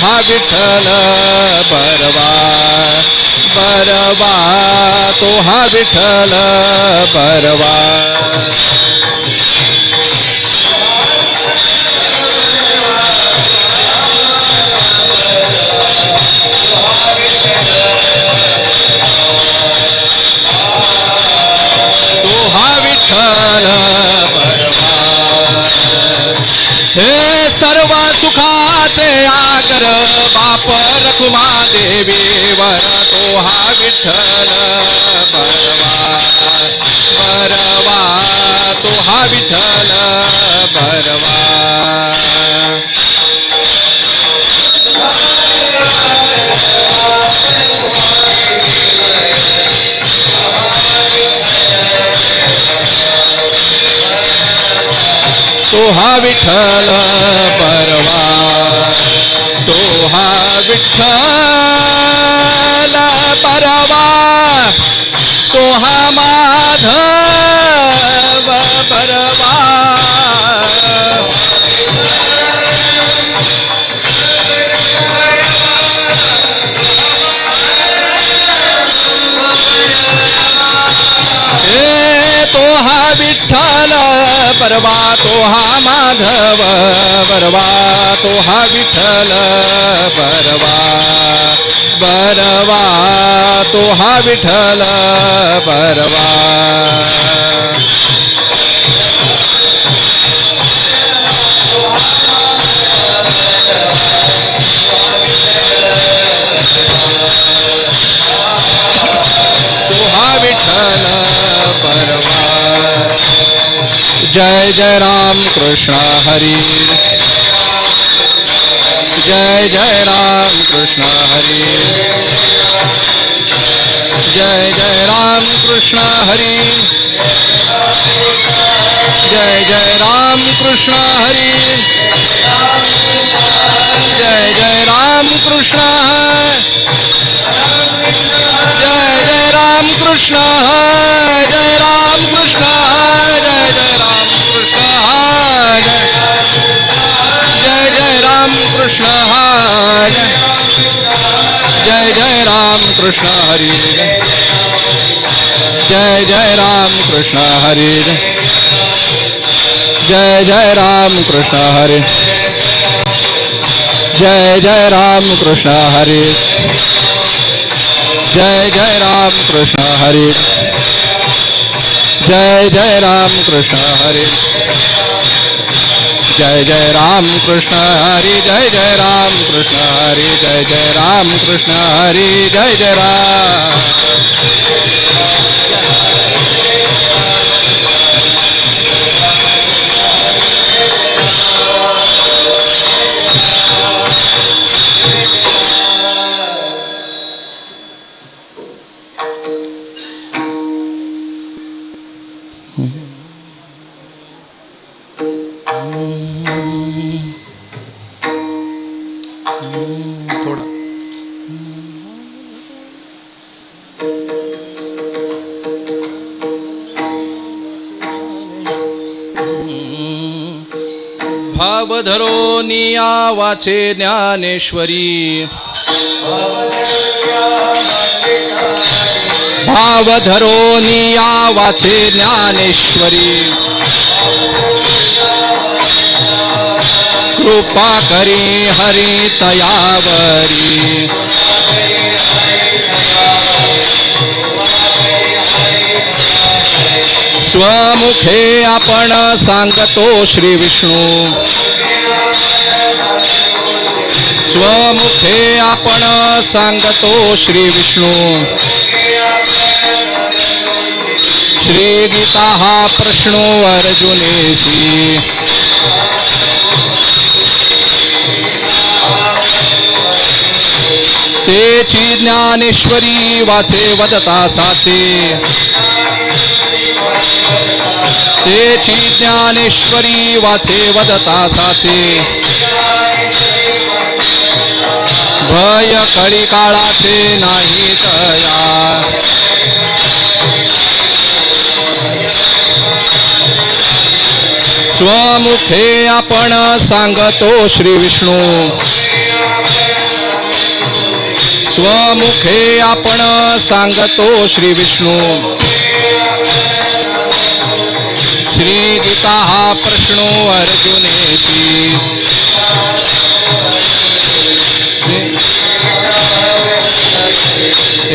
हा विठ्ठल बरवा बरवा तो हा विठ्ठल बरवा तो हा विठ्ठल बरवा हे सर्व सुखाचे आगर बाप रखुमा देवीवर तो हा विठ्ठल बरवा बरवा तो हा विठ्ठल बरवा तो हा विठ्ठल बरवा तो हा विठ्ठल बरवा तो हा माधव बरवा तो हा विठ्ठल बरवा तो हा माधव बरवा तो हा विठ्ठल बरवा बरवा तो हा विठ्ठल बरवा तो हा विठ्ठल बरवा जय जय राम कृष्ण हरी जय जय राम कृष्ण हरी जय जय राम कृष्ण हरी जय जय राम कृष्ण हरी जय जय राम कृष्ण जय जय राम कृष्ण जय राम कृष्ण जय जय राम कृष्ण जय जय राम कृष्ण जय जय राम कृष्ण हरी जय जय राम कृष्ण हरी जय जय राम कृष्ण हरी जय जय राम कृष्ण हरी जय जय राम कृष्ण हरी जय जय राम कृष्ण हरी जय जय राम कृष्ण हरी जय जय राम कृष्ण हरी जय जय राम कृष्ण हरी जय जय राम थोड़ा भाव धरो निया वाचे ज्ञानेश्वरी भाव धरो निया वाचे ज्ञानेश्वरी कृपा करी हरी तयावरी स्वमुखे आपण सांगतो श्री विष्णू स्वमुखे आपण सांगतो श्री विष्णू श्री गीता हा प्रश्नो अर्जुनेसी तेची ज्ञानेश्वरी वाचे वदता साचे तेची ज्ञानेश्वरी वाचे वदता साचे भय कळी काळाचे नाही तया स्वमुखे आपण सांगतो श्री विष्णू स्वमुखे आपण सांगतो श्री विष्णू श्री गीता हा प्रश्नो अर्जुनेसी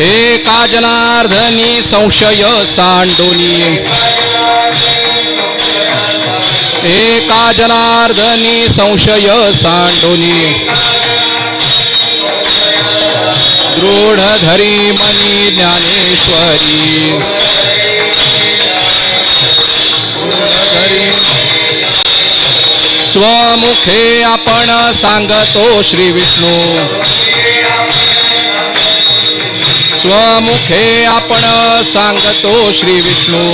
एका जनार्दनी संशय सांडोनी एका जनार्दनी संशय सांडोनी दृढ धरी मनी ज्ञानेश्वरी स्वमुखे आपण सांगतो श्री विष्णू स्वमुखे आपण सांगतो श्री विष्णू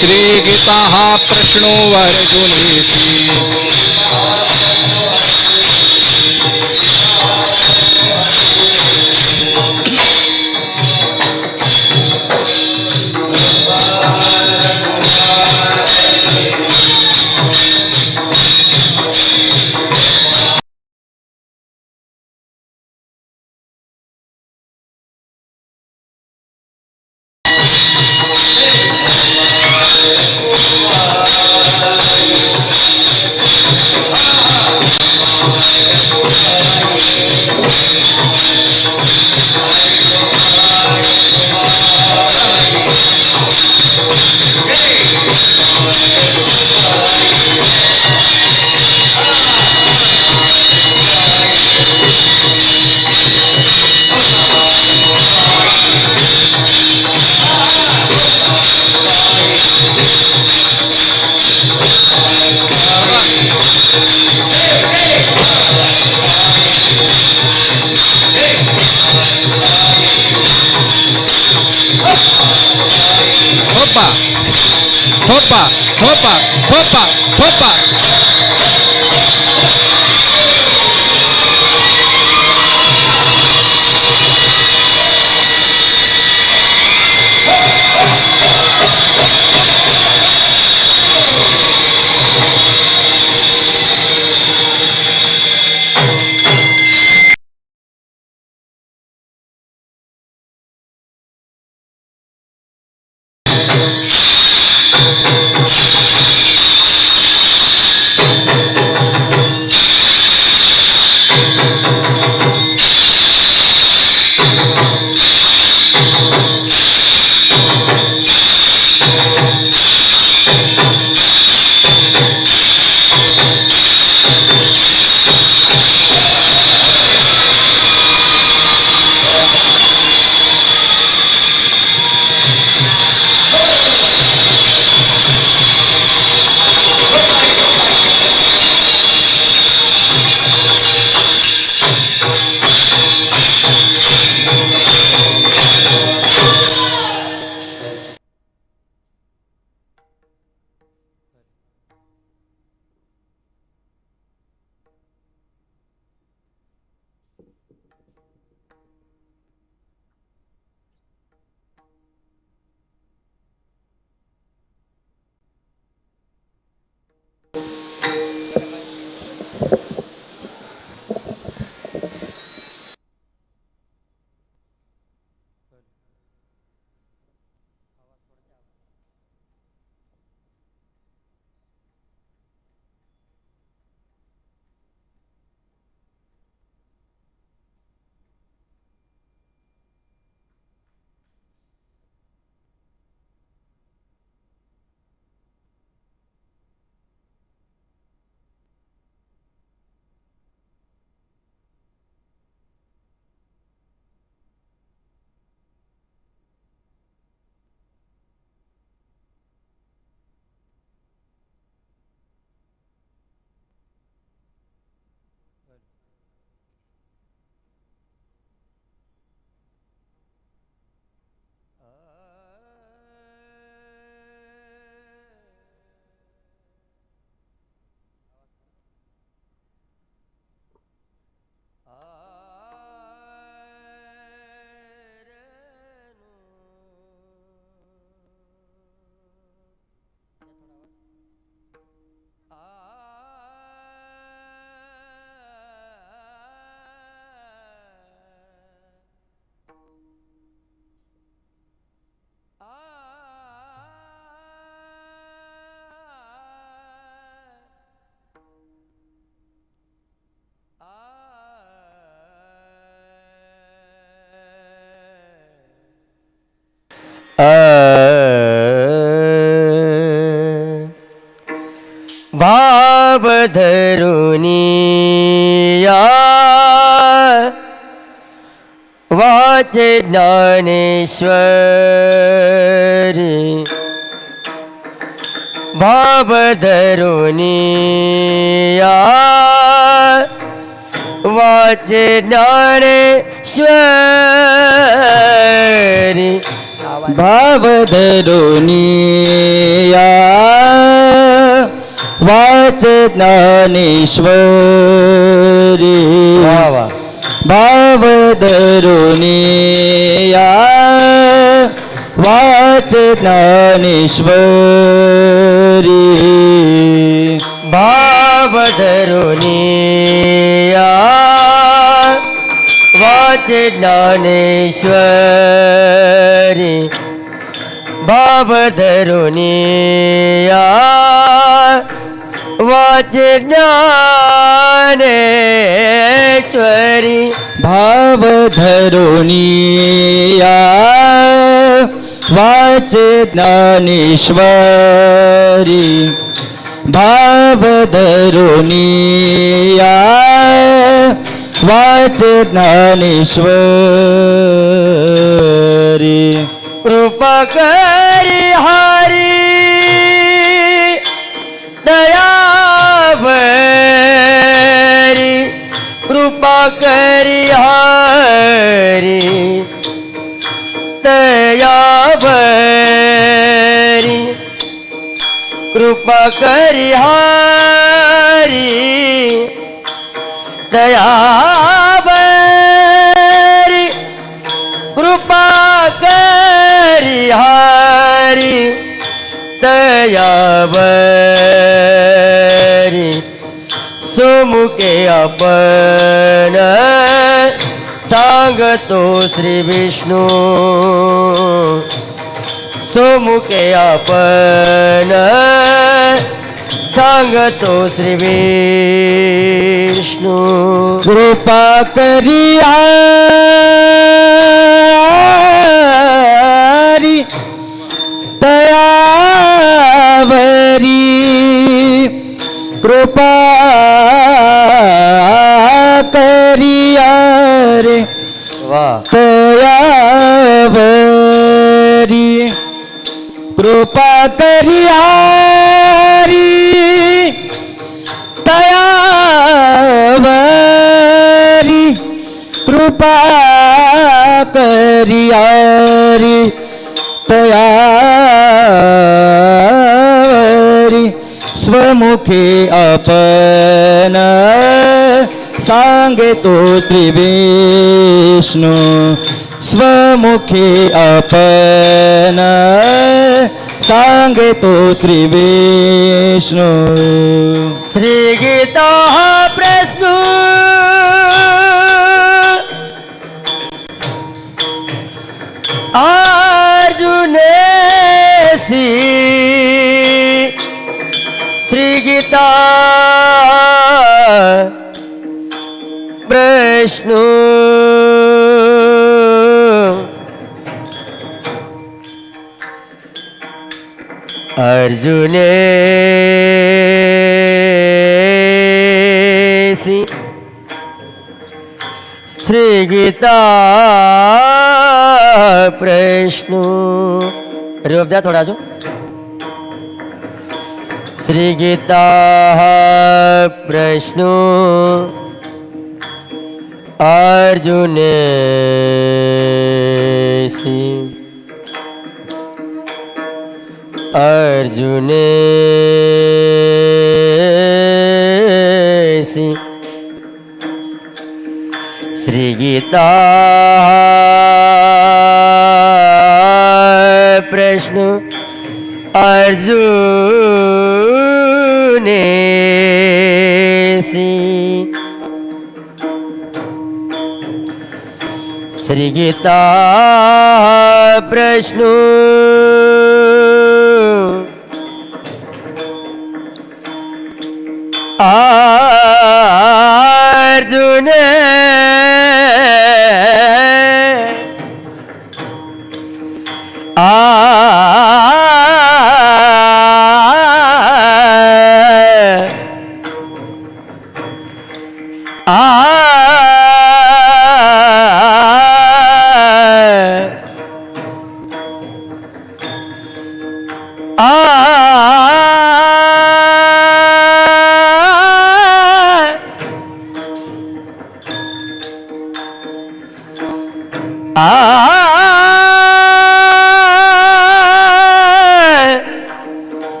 श्री गीता हा प्रश्नो अर्जुनेसी Hopa, hopa, hopa, hopa. भाव धरुनिया वाचे ज्ञानेश्वरी भाव धरुनिया वाचे ज्ञानेश्वरी भाव धरुनिया वाच ज्ञानेश्वरी भाव धरुनिया वाच ज्ञानेश्वरी भाव धरुनिया वाच ज्ञानेश्वरी भाव धरुनिया वाच ज्ञानेश्वरी भाव धरुनिया वाच ज्ञानेश्वरी भाव धरुनिया वाच ज्ञानेश्वरी कृपा करी हरी दयावरी कृपा करी हरी दयावरी कृपा करी हरी दयावरी कृपा करी हरी दयावरी सुमुखे आपण सांगतो श्री विष्णू सुमुखे आपण सांगतो श्री विष्णू कृपा करिया दयावरी कृपा करिया रे दयावरी कृपा करिया दयावरी कृपा करिया दयावरी स्वमुखे आपण सांगतो त्रिविष्णू स्वमुखे आपण सांगतो श्री विष्णू श्री गीता प्रश्न अर्जुनेसी श्री गीता प्रश्न अर्जुनेसी श्री गीता प्रश्न रूप द्या थोडा अजून श्री गीता प्रश्न अर्जुनेसी अर्जुनेसी श्री गीता प्रश्न अर्जुनेसी श्री गीता प्रश्न अर्जुन आ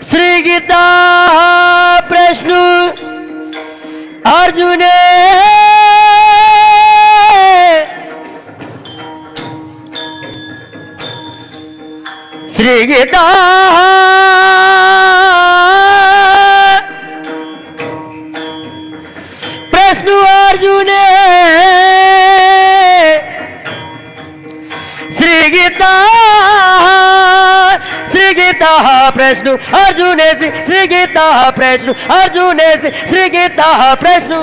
श्री गीता प्रश्न अर्जुन श्री गीता प्रश्न अर्जुन श्री गीता प्रश्न अर्जुन श्री गीता प्रश्न अर्जुन श्री गीता प्रश्न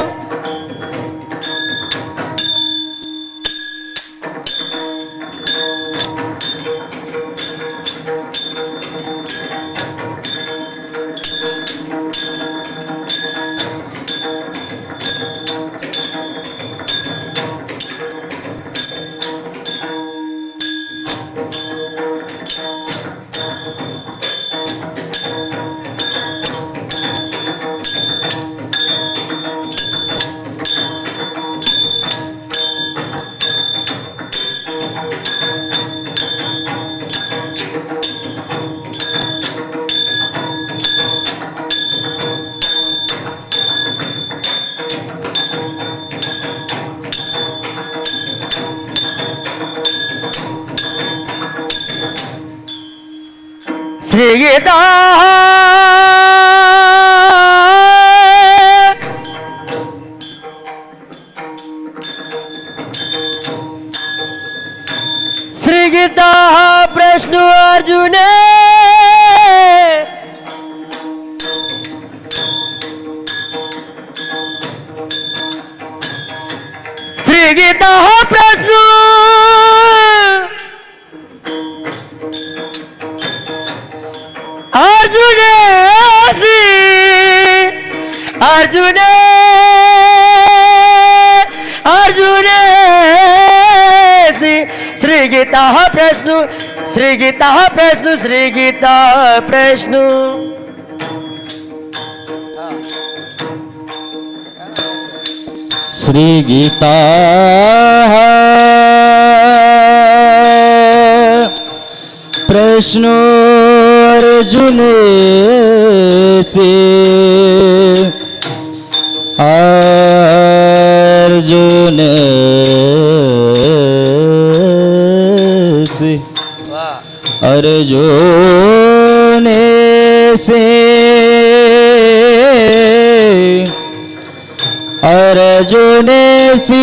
श्री गीता श्री गीता प्रश्न अर्जुन श्री गीता प्रश्न अर्जुन अर्जुन अर्जुन श्री गीता प्रश्न श्री गीता प्रश्न श्री गीता प्रश्न श्री गीता प्रश्न अर्जुन से अर्जुन से अर्जुन से अर्जुन से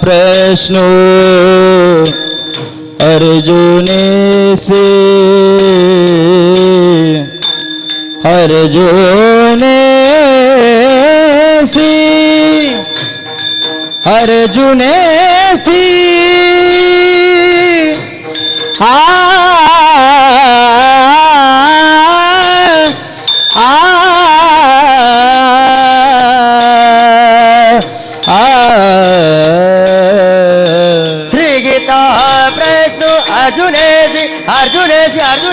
प्रश्न अर्जुन से अर्जुन से अर्जुन से अर्जुन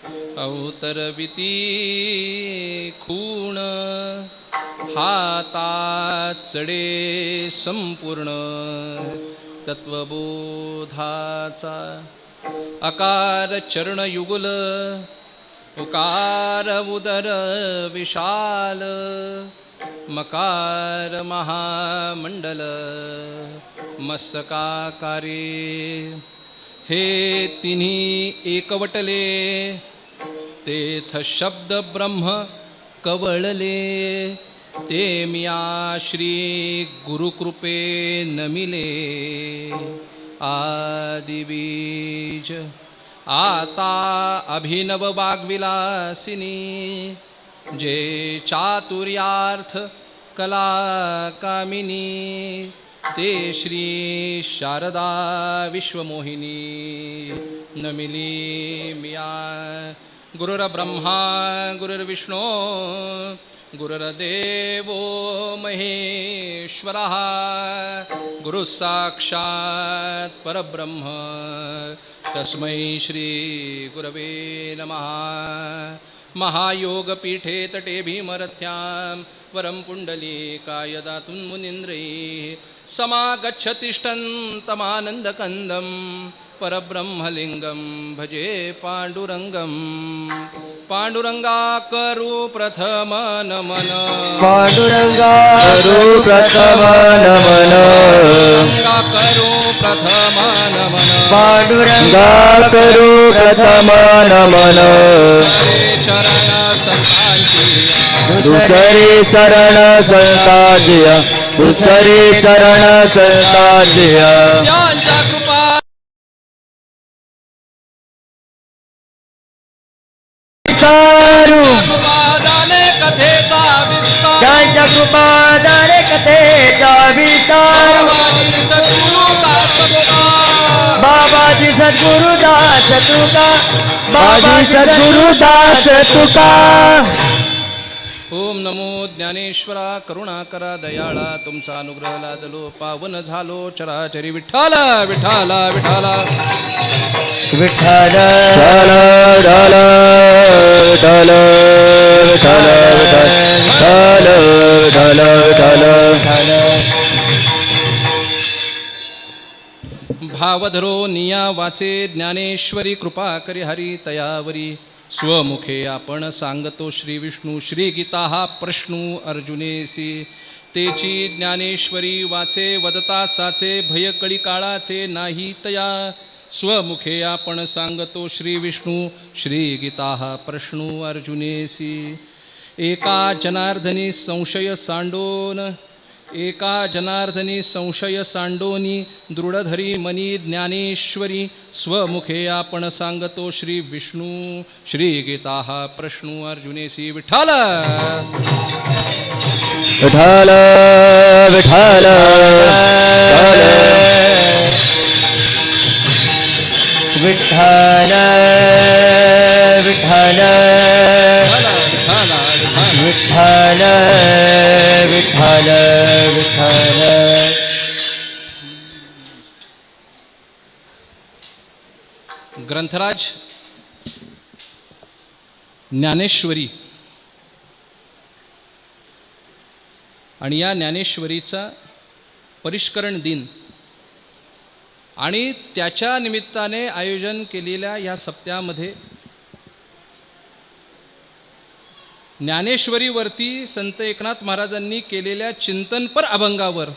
अवतरविती खूण हातात चढे संपूर्ण तत्वबोधाचा अकार चरणयुगल उकार उदर विशाल मकार महामंडल मस्तकाकारे हे तिन्ही एकवटले तेथ शब्द ब्रह्म कवळले ते मिया श्री गुरुकृपे नमिले आदिबीज आता अभिनव वाग्विलासिनी जे चातुर्यार्थ कला कामिनी ते श्री शारदा विश्वमोहिनी नमिली मिया गुरुर्ब्रह्मा गुरुर्विष्णू गुरुर्देवो महेश्वरः गुरुः साक्षात् परब्रह्म तस्मै श्री गुरवे नमः महायोगपीठे तटे भीमरथ्यां वरं पुण्डलीकाय दातुं मुनीन्द्रैः समागच्छतिष्ठन्तमानन्दकन्दं परब्रह्मलिङ्गं भजे पाण्डुरङ्गं पाण्डुरङ्गाकरु प्रथम नमन पाण्डुरङ्गाकरु प्रथम नमन करु प्रथम नमन पाण्डुरङ्गाकरु प्रथम नमन चरण संतांची दुसरे चरण संताजिया दुसरे चरण संताजिया यांच्या कृपा कृपादाने कथेचा विस्तार त्यांच्या कृपादाने कथेचा विस्तार बाबाजी सद्गुरु दास तुका बाबाजी सद्गुरुदास तुका बाबाजी सद्गुरुदास तुका ओम नमो ज्ञानेश्वरा करुणाकरा दयाळा तुमचा अनुग्रह लादलो पावन झालो चराचरी विठ्ठला विठ्ठला विठ्ठला विठ्ठल विठ्ठल विठ्ठल विठ्ठल विठ्ठल विठ्ठल भावधरो निया वाचे ज्ञानेश्वरी कृपा करी हरी तयावरी स्वमुखे आपण सांगतो श्री विष्णू श्री गीता हा प्रश्नू अर्जुनेसी तेची ज्ञानेश्वरी वाचे वदता साचे भयकळी काळाचे नाही तया स्वमुखे आपण सांगतो श्री विष्णू श्री गीता हा प्रश्नू अर्जुनेसी एका जनार्दनी संशय सांडोन एका जनार्दनी संशय सांडोनी दृढधरी मनी ज्ञानेश्वरी स्वमुखे आपण सांगतो श्री विष्णू श्री गीता हा प्रश्नू अर्जुनेसी विठ्ठल विठ्ठल विठ्ठल विठ्ठल विठ्ठल विठ्ठल विठ्ठल विठ्ठल ग्रंथराज ज्ञानेश्वरी आणि या ज्ञानेश्वरीचा परिष्करण दिन आणि त्याच्या निमित्ताने आयोजन केलेल्या या सप्त्यामध्ये ज्ञानेश्वरीवरती संत एकनाथ महाराजांनी केलेल्या चिंतनपर अभंगावर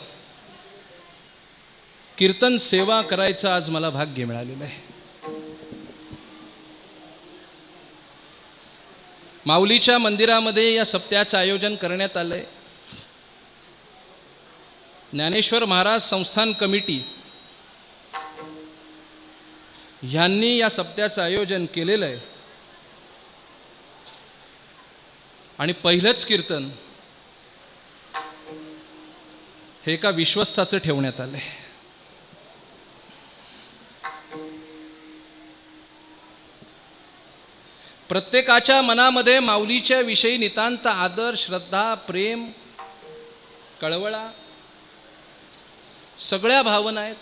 कीर्तन सेवा करायचं आज मला भाग्य मिळालेलं आहे. माऊलीच्या मंदिरामध्ये या सप्त्याचं आयोजन करण्यात आलंय. ज्ञानेश्वर महाराज संस्थान कमिटी यांनी या सप्त्याचं आयोजन केलेलं आहे आणि पहिलंच कीर्तन हे एका विश्वस्ताचं ठेवण्यात आलंय. प्रत्येकाच्या मनामध्ये माऊलीच्या विषयी नितांत आदर श्रद्धा प्रेम कळवळा सगळ्या भावना आहेत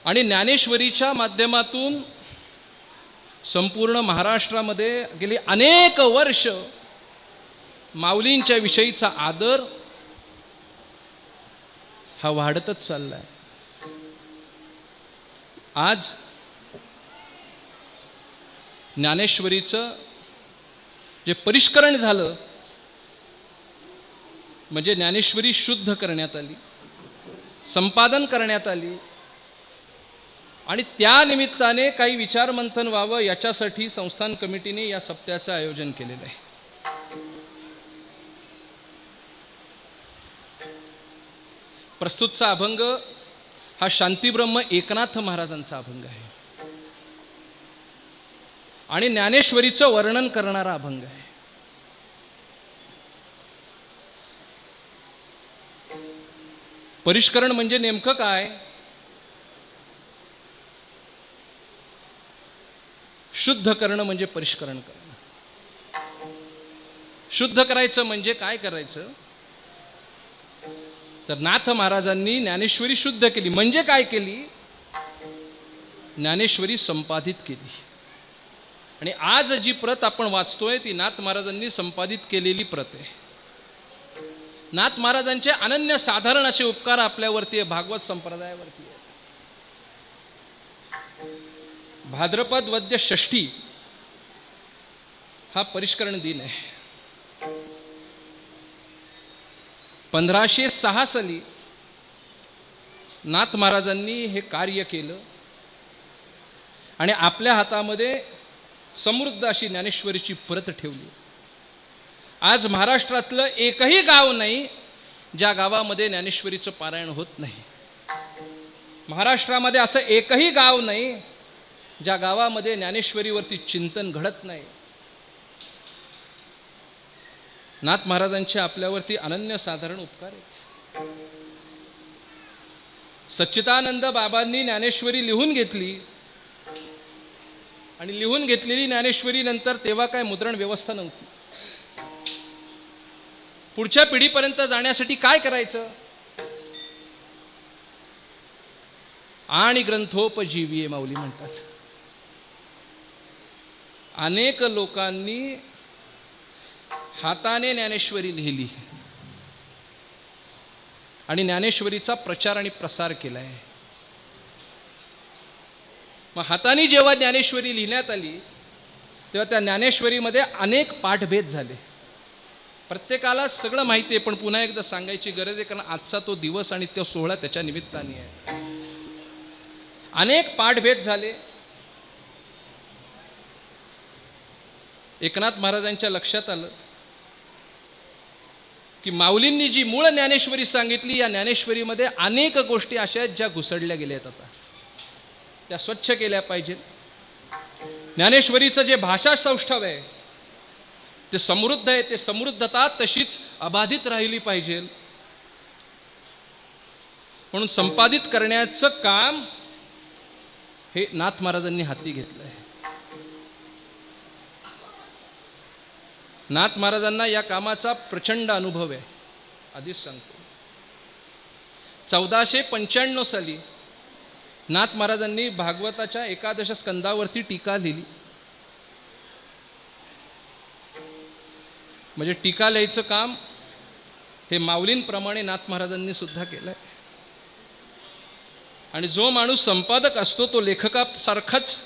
आणि ज्ञानेश्वरीच्या माध्यमातून संपूर्ण महाराष्ट्रामध्ये गेली अनेक वर्ष माऊलींच्या विषयीचा आदर हा वाढतच चाललाय. आज ज्ञानेश्वरीचं जे परिष्करण झालं, म्हणजे ज्ञानेश्वरी शुद्ध करण्यात आली, संपादन करण्यात आली, आणि त्या निमित्ताने काही विचारमंथन व्हावं याच्यासाठी संस्थान कमिटीने या सप्त्याचं आयोजन केलेलं आहे. प्रस्तुतचा अभंग हा शांतीब्रह्म एकनाथ महाराजांचा अभंग आहे आणि ज्ञानेश्वरीचं वर्णन करणारा अभंग आहे. परिष्करण म्हणजे नेमकं काय? शुद्ध करणं म्हणजे परिष्करण करणं. शुद्ध करायचं म्हणजे काय करायचं? तर नाथ महाराजांनी ज्ञानेश्वरी शुद्ध केली. म्हणजे काय केली? ज्ञानेश्वरी संपादित केली. आणि आज जी प्रत आपण वाचतोय ती नाथ महाराजांनी संपादित केलेली प्रत आहे. नाथ महाराजांचे अनन्य साधारण असे उपकार आपल्यावरती आहे, भागवत संप्रदायावरती आहे. भाद्रपद वद्य षष्ठी हा परिष्करण दिन आहे. 1506 साली नाथ महाराजांनी हे कार्य केलं आणि आपल्या हातामध्ये समृद्ध अशी ज्ञानेश्वरीची प्रत ठेवली. आज महाराष्ट्रातलं एकही गाव नाही ज्या गावामध्ये ज्ञानेश्वरीचं पारायण होत नाही. महाराष्ट्रामध्ये असं एकही गाव नाही ज्या गावामध्ये ज्ञानेश्वरीवरती चिंतन घडत नाही. नाथ महाराजांचे आपल्यावरती अनन्यसाधारण उपकार आहेत. सच्चिदानंद बाबांनी ज्ञानेश्वरी लिहून घेतली आणि लिहून घेतलेली ज्ञानेश्वरी नंतर तेव्हा काय मुद्रण व्यवस्था नव्हती. पुढच्या पिढीपर्यंत जाण्यासाठी काय करायचं? आणि ग्रंथोपजीवी माऊली म्हणतात. अनेक लोकांनी हाताने ज्ञानेश्वरी लिहिली आणि ज्ञानेश्वरीचा प्रचार आणि प्रसार केला आहे. मग हाताने जेव्हा ज्ञानेश्वरी लिहिण्यात आली तेव्हा त्या ज्ञानेश्वरीमध्ये अनेक पाठभेद झाले. प्रत्येकाला सगळं माहिती आहे, पण पुन्हा एकदा सांगायची गरज आहे, कारण आजचा तो दिवस आणि तो सोहळा त्याच्या निमित्ताने आहे. अनेक पाठभेद झाले. एकनाथ महाराजांच्या लक्षात आलं की माऊलींनी जी मूळ ज्ञानेश्वरी सांगितली, या ज्ञानेश्वरीमध्ये अनेक गोष्टी अशा आहेत ज्या घुसडल्या गेल्या आहेत. आता त्या स्वच्छ केल्या पाहिजे. ज्ञानेश्वरीचं जे भाषा सौष्ठव आहे ते समृद्ध आहे, ते समृद्धता तशीच अबाधित राहिली पाहिजे. म्हणून संपादित करण्याचं काम हे नाथ महाराजांनी हाती घेतलं आहे. नाथ महाराजांना या कामाचा प्रचंड अनुभव आहे. आधीच सांगतो, 1495 साली नाथ महाराजांनी भागवताच्या 11 स्कंदावरती टीका लिहिली. म्हणजे टीका लिहायचं काम हे माऊलींप्रमाणे नाथ महाराजांनी सुद्धा केलंय. आणि जो माणूस संपादक असतो तो लेखकासारखाच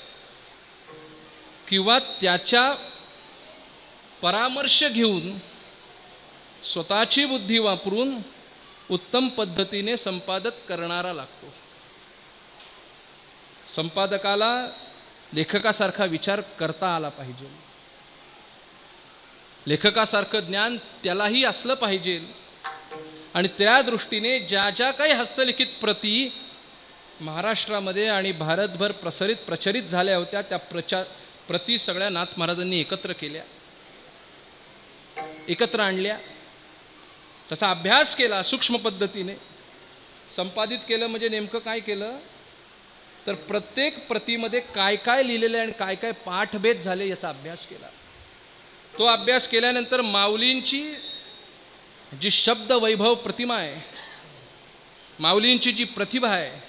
किंवा त्याच्या परामर्श घेऊन स्वतःची बुद्धी वापरून उत्तम पद्धतीने संपादक करणारा लागतो. संपादकाला लेखकासारखा विचार करता आला पाहिजे. लेखकासारखं ज्ञान त्यालाही असलं पाहिजे. आणि त्या दृष्टीने ज्या ज्या काही हस्तलिखित प्रती महाराष्ट्रामध्ये आणि भारतभर प्रचलित झाल्या होत्या त्या प्रती सगळ्या नाथ महाराजांनी एकत्र केल्या, एकत्र आणल्या, तसा अभ्यास केला, सूक्ष्म पद्धतीने संपादित केलं. म्हणजे नेमकं काय केलं तर प्रत्येक प्रतीमध्ये काय काय लिहिलेलं आहे आणि काय काय पाठभेद झाले याचा अभ्यास केला. तो अभ्यास केल्यानंतर माऊलींची जी शब्द वैभव प्रतिमा आहे, माऊलींची जी प्रतिभा आहे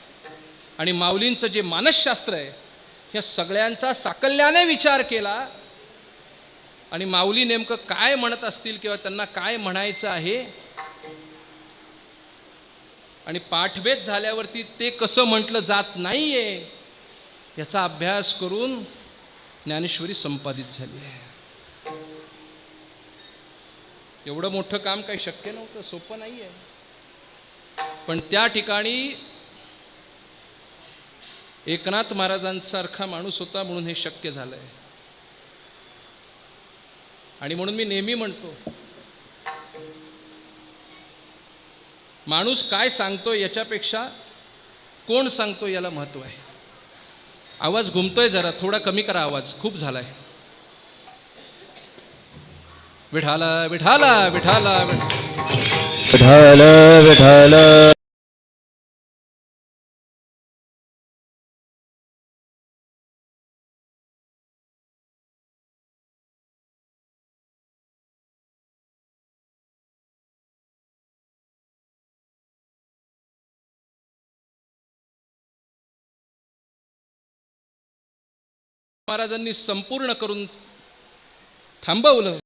आणि माऊलींचं जे मानसशास्त्र आहे, या सगळ्यांचा साकल्याने विचार केला आणि माऊली नेमकं काय म्हणत असतील किंवा त्यांना काय म्हणायचं आहे आणि पाठभेद झाल्यावरती ते कसं म्हटलं जात नाहीये याचा अभ्यास करून ज्ञानेश्वरी संपादित झाली आहे. एवढं मोठं काम काही शक्य नव्हतं, सोपं नाही आहे. पण त्या ठिकाणी एकनाथ महाराजांसारखा माणूस होता म्हणून हे शक्य झालंय. आणि म्हणून मी नेहमी म्हणतो, माणूस काय सांगतो याच्यापेक्षा कोण सांगतो याला महत्त्व आहे. आवाज घुमतोय, जरा थोडा कमी करा आवाज, खूप झालाय. विठाला विठाला विठाला विठाल विठाल. महाराजांनी संपूर्ण करून थांबवलं.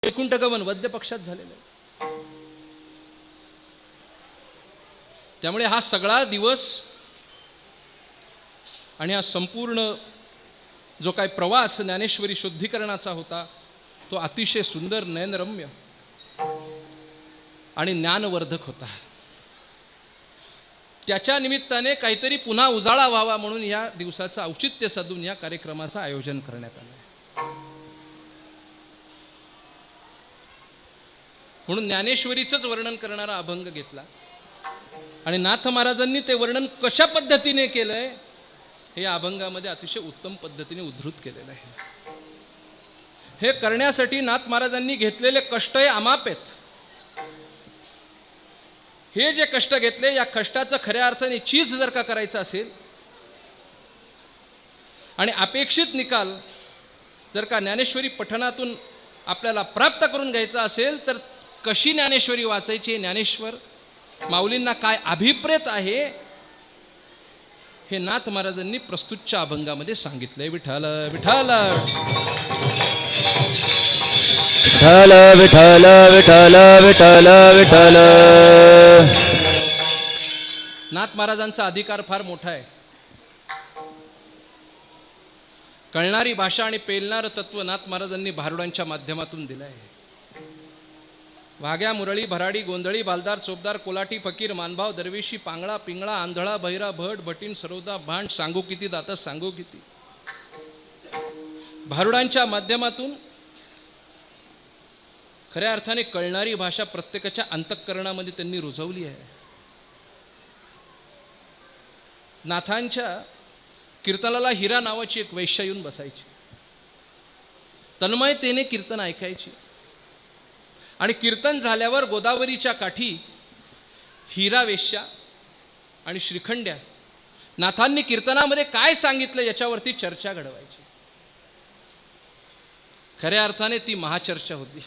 वैकुंठगमन वद्य पक्षात झालेलं आहे. त्यामुळे हा सगळा दिवस आणि हा संपूर्ण जो काय प्रवास ज्ञानेश्वरी शुद्धीकरणाचा होता तो अतिशय सुंदर, नयनरम्य आणि ज्ञानवर्धक होता. त्याच्या निमित्ताने काहीतरी पुन्हा उजाळा व्हावा म्हणून या दिवसाचं औचित्य साधून या कार्यक्रमाचं आयोजन करण्यात आलं. म्हणून ज्ञानेश्वरीचंच वर्णन करणारा अभंग घेतला आणि नाथ महाराजांनी ते वर्णन कशा पद्धतीने केलंय हे या अभंगामध्ये अतिशय उत्तम पद्धतीने उद्धृत केलेलं आहे. हे करण्यासाठी नाथ महाराजांनी घेतलेले कष्ट हे अमाप आहेत. हे जे कष्ट घेतले, या कष्टाचं खऱ्या अर्थाने चीज जर का करायचं असेल आणि अपेक्षित निकाल जर का ज्ञानेश्वरी पठणातून आपल्याला प्राप्त करून घ्यायचा असेल तर कशी ज्ञानेश्वरी वाचायची, ज्ञानेश्वर माऊलींना काय अभिप्रेत आहे हे नाथ महाराजांनी प्रस्तुतच्या अभंगामध्ये सांगितलंय. विठाल विठाल विठाल विठाल विठाल विठाल विठाल. नाथ महाराजांचा अधिकार फार मोठा आहे. कळणारी भाषा आणि पेलणारं तत्व नाथ महाराजांनी भारुडांच्या माध्यमातून दिलं आहे. वाघ्या, मुरळी, भराडी, गोंधळी, बालदार, चोपदार, कोलाटी, फकीर, मानभाव, दरवेशी, पांगळा, पिंगळा, आंधळा, बहिरा, भट, भटीन, सरोदा, भांड, सांगू किती दाता सांगू किती. भारुडांच्या माध्यमातून खऱ्या अर्थाने कळणारी भाषा प्रत्येकाच्या अंतःकरणामध्ये त्यांनी रुजवली आहे. नाथांच्या कीर्तनाला हिरा नावाची एक वैश्या येऊन बसायची. तन्मयतेने कीर्तन ऐकायची आणि कीर्तन झाल्यावर गोदावरीच्या काठी हिरा वेश्या आणि श्रीखंड्या नाथांनी कीर्तनामध्ये काय सांगितलं याच्यावरती चर्चा घडवायची. खऱ्या अर्थाने ती महाचर्चा होती.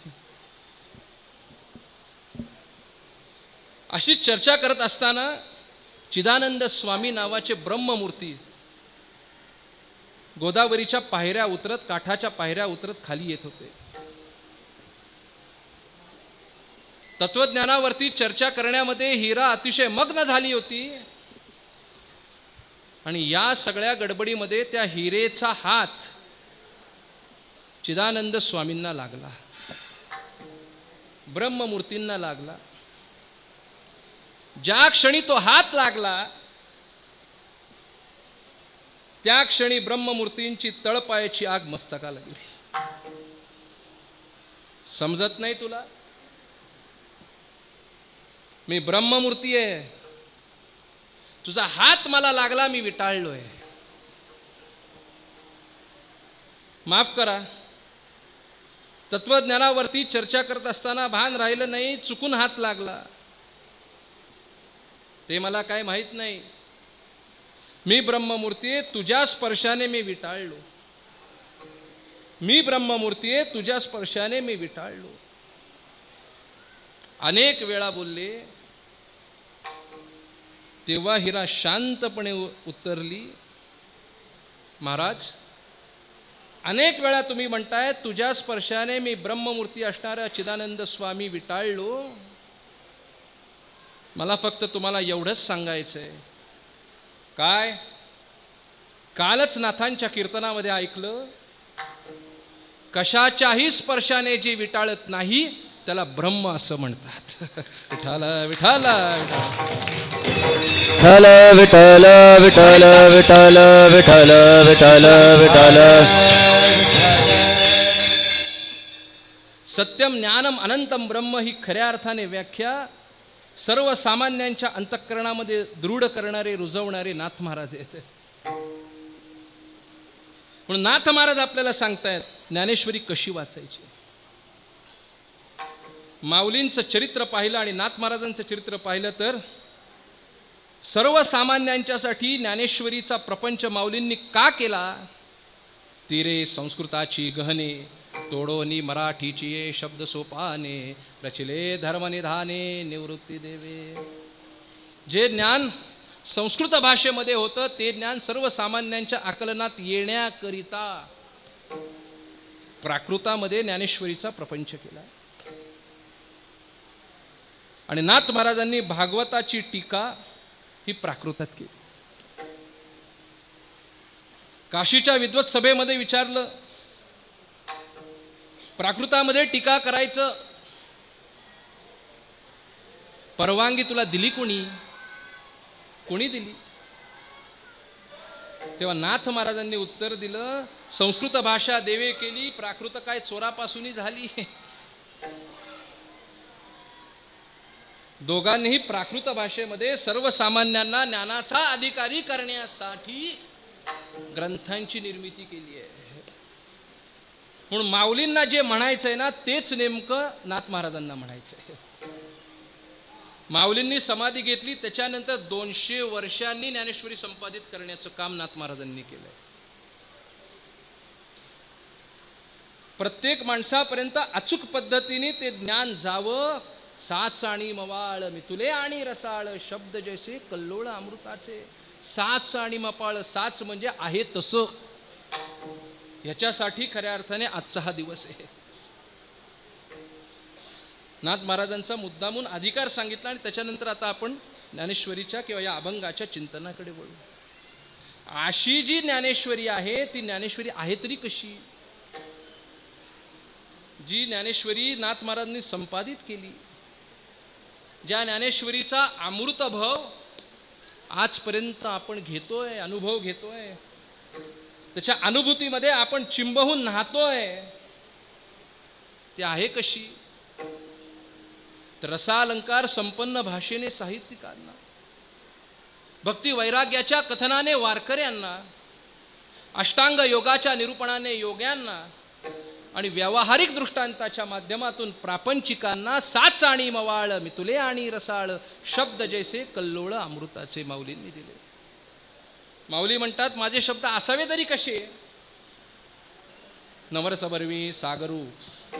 अशी चर्चा करत असताना चिदानंद स्वामी नावाचे ब्रह्ममूर्ती गोदावरीच्या पायऱ्या उतरत, काठाच्या पायऱ्या उतरत खाली येत होते. तत्वज्ञानावरती चर्चा करण्यामध्ये हिरा अतिशय मग्न झाली होती आणि या सगळ्या गडबडीमध्ये त्या हिरेचा हात चिदानंद स्वामींना लागला, ब्रह्ममूर्तींना लागला. ज्या क्षणी तो हात लागला त्या क्षणी ब्रह्ममूर्तींची तळपायाची आग मस्तका लागली. समजत नाही तुला? मी ब्रह्ममूर्ती आहे, तुझा हात मला लागला, मी विटाळलोय. माफ करा, तत्वज्ञानावरती चर्चा करत असताना भान राहिलं नाही, चुकून हात लागला, ते मला काय माहीत नाही. मी ब्रह्ममूर्ती आहे, तुझ्या स्पर्शाने मी विटाळलो. मी ब्रह्ममूर्ती आहे, तुझ्या स्पर्शाने मी विटाळलो. अनेक वेळा बोलले, तेव्हा हिरा शांतपणे उत्तरली, महाराज अनेक वेळा तुम्ही म्हणताय तुझ्या स्पर्शाने मी ब्रह्ममूर्ती असणारा चिदानंद स्वामी विटाळलो. मला फक्त तुम्हाला एवढंच सांगायचंय, काय कालच नाथांच्या कीर्तनामध्ये ऐकलं, कशाच्याही स्पर्शाने जे विटाळत नाही त्याला ब्रह्म असं म्हणतात. विठाला विठाला विठाल विठाल विठाल विठाल विठाल विठाल. सत्यम ज्ञानम अनंतम ब्रह्म ही खऱ्या अर्थाने व्याख्या सर्वसामान्यांच्या अंतःकरणामध्ये दृढ करणारे, रुजवणारे नाथ महाराज आहेत. म्हणून नाथ महाराज आपल्याला सांगतायत ज्ञानेश्वरी कशी वाचायची. माऊलींचं चरित्र पाहिलं आणि नाथ महाराजांचं चरित्र पाहिलं तर सर्वसामान्यांच्यासाठी ज्ञानेश्वरीचा प्रपंच माऊलींनी का केला. तीरे संस्कृताची गहने, तोडोनी मराठीची ये शब्द सोपाने, रचिले धर्मनिधाने निवृत्ती देवे. जे ज्ञान संस्कृत भाषेमध्ये होतं ते ज्ञान सर्वसामान्यांच्या आकलनात येण्याकरिता प्राकृतामध्ये ज्ञानेश्वरीचा प्रपंच केला. आणि नाथ महाराजांनी भागवताची टीका ही प्राकृतात केली. काशीच्या विद्वत सभेमध्ये विचारलं, प्राकृतामध्ये टीका करायचं परवानगी तुला दिली कोणी, कोणी दिली. तेव्हा नाथ महाराजांनी उत्तर दिलं, संस्कृत भाषा देवे केली, प्राकृत काय चोरापासूनही झाली. दोघांनीही प्राकृत भाषेमध्ये सर्वसामान्यांना ज्ञानाचा अधिकारी करण्यासाठी ग्रंथांची निर्मिती केली आहे. म्हणून माऊलींना जे म्हणायचंय ना तेच नेमकं नाथ महाराजांना म्हणायचंय. माऊलींनी समाधी घेतली, त्याच्यानंतर 200 वर्षांनी ज्ञानेश्वरी संपादित करण्याचं काम नाथ महाराजांनी केलंय. प्रत्येक माणसापर्यंत अचूक पद्धतीने ते ज्ञान जावं. साच आणि मवाळ मितुले आणि रसाळ, शब्द जैसे कल्लोळ अमृताचे. साच आणि मपाळ, साच म्हणजे आहे तसं, याच्यासाठी खऱ्या अर्थाने आजचा हा दिवस आहे. नाथ महाराजांचा मुद्दामून अधिकार सांगितला आणि त्याच्यानंतर आता आपण ज्ञानेश्वरीच्या किंवा या अभंगाच्या चिंतनाकडे वळू. अशी जी ज्ञानेश्वरी आहे ती ज्ञानेश्वरी आहे तरी कशी. जी ज्ञानेश्वरी नाथ महाराजांनी संपादित केली, ज्या ज्ञानेश्वरीचा अमृतभाव आजपर्यंत आपण घेतोय, अनुभव घेतोय, त्याच्या अनुभूतीमध्ये आपण चिंबहून न्हातोय, ती आहे कशी. तर रसालंकार संपन्न भाषेने साहित्यिकांना, भक्ती वैराग्याच्या कथनाने वारकऱ्यांना, अष्टांग योगाच्या निरूपणाने योग्यांना आणि व्यावहारिक दृष्टांताच्या माध्यमातून प्रापंचिकांना साच आणि मवाळ मितुले आणि रसाळ, शब्द जैसे कल्लोळ अमृताचे माऊलींनी दिले. माऊली म्हणतात माझे शब्द असावे तरी कसे. नवरसबरवी सागरू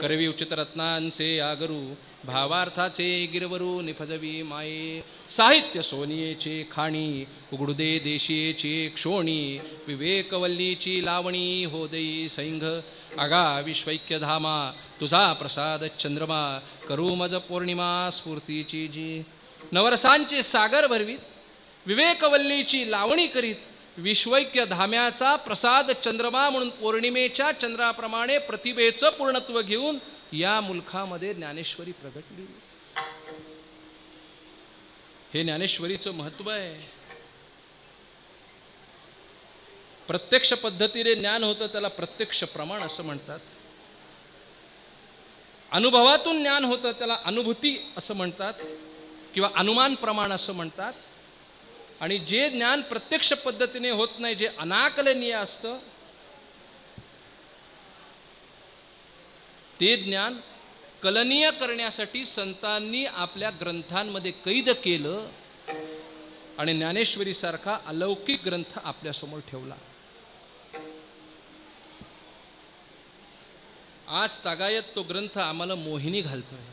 करवी उचित रत्नांचे आगरू, भावार्थाचे गिरवरू निफजवी माये. साहित्य सोनियेचे खाणी, उघडू दे देशीयेची क्षोणी, विवेकवल्लीची लावणी होदई सैंघ. अगा विश्वैक्य धामा तुझा प्रसाद चंद्रमा, करू मज पौर्णिमा स्फूर्तीची जी. नवरसांचे सागर भरवीत, विवेकवल्लीची लावणी करीत, विश्वैक्य धाम्याचा प्रसाद चंद्रमा म्हणून पौर्णिमेच्या चंद्राप्रमाणे प्रतिभेचं पूर्णत्व घेऊन या मुलखामध्ये ज्ञानेश्वरी प्रगटली. हे ज्ञानेश्वरीचं महत्व आहे. प्रत्यक्ष पद्धतीने ज्ञान होतं त्याला प्रत्यक्ष प्रमाण असं म्हणतात. अनुभवातून ज्ञान होतं त्याला अनुभूती असं म्हणतात किंवा अनुमान प्रमाण असं म्हणतात. आणि जे ज्ञान प्रत्यक्ष पद्धतीने होत नाही, जे अनाकलनीय असतं ते ज्ञान कलनीय करण्यासाठी संतांनी आपल्या ग्रंथांमध्ये कैद केलं आणि ज्ञानेश्वरी सारखा अलौकिक ग्रंथ आपल्यासमोर ठेवला. आज तागायत तो ग्रंथ आम्हाला मोहिनी घालतोय.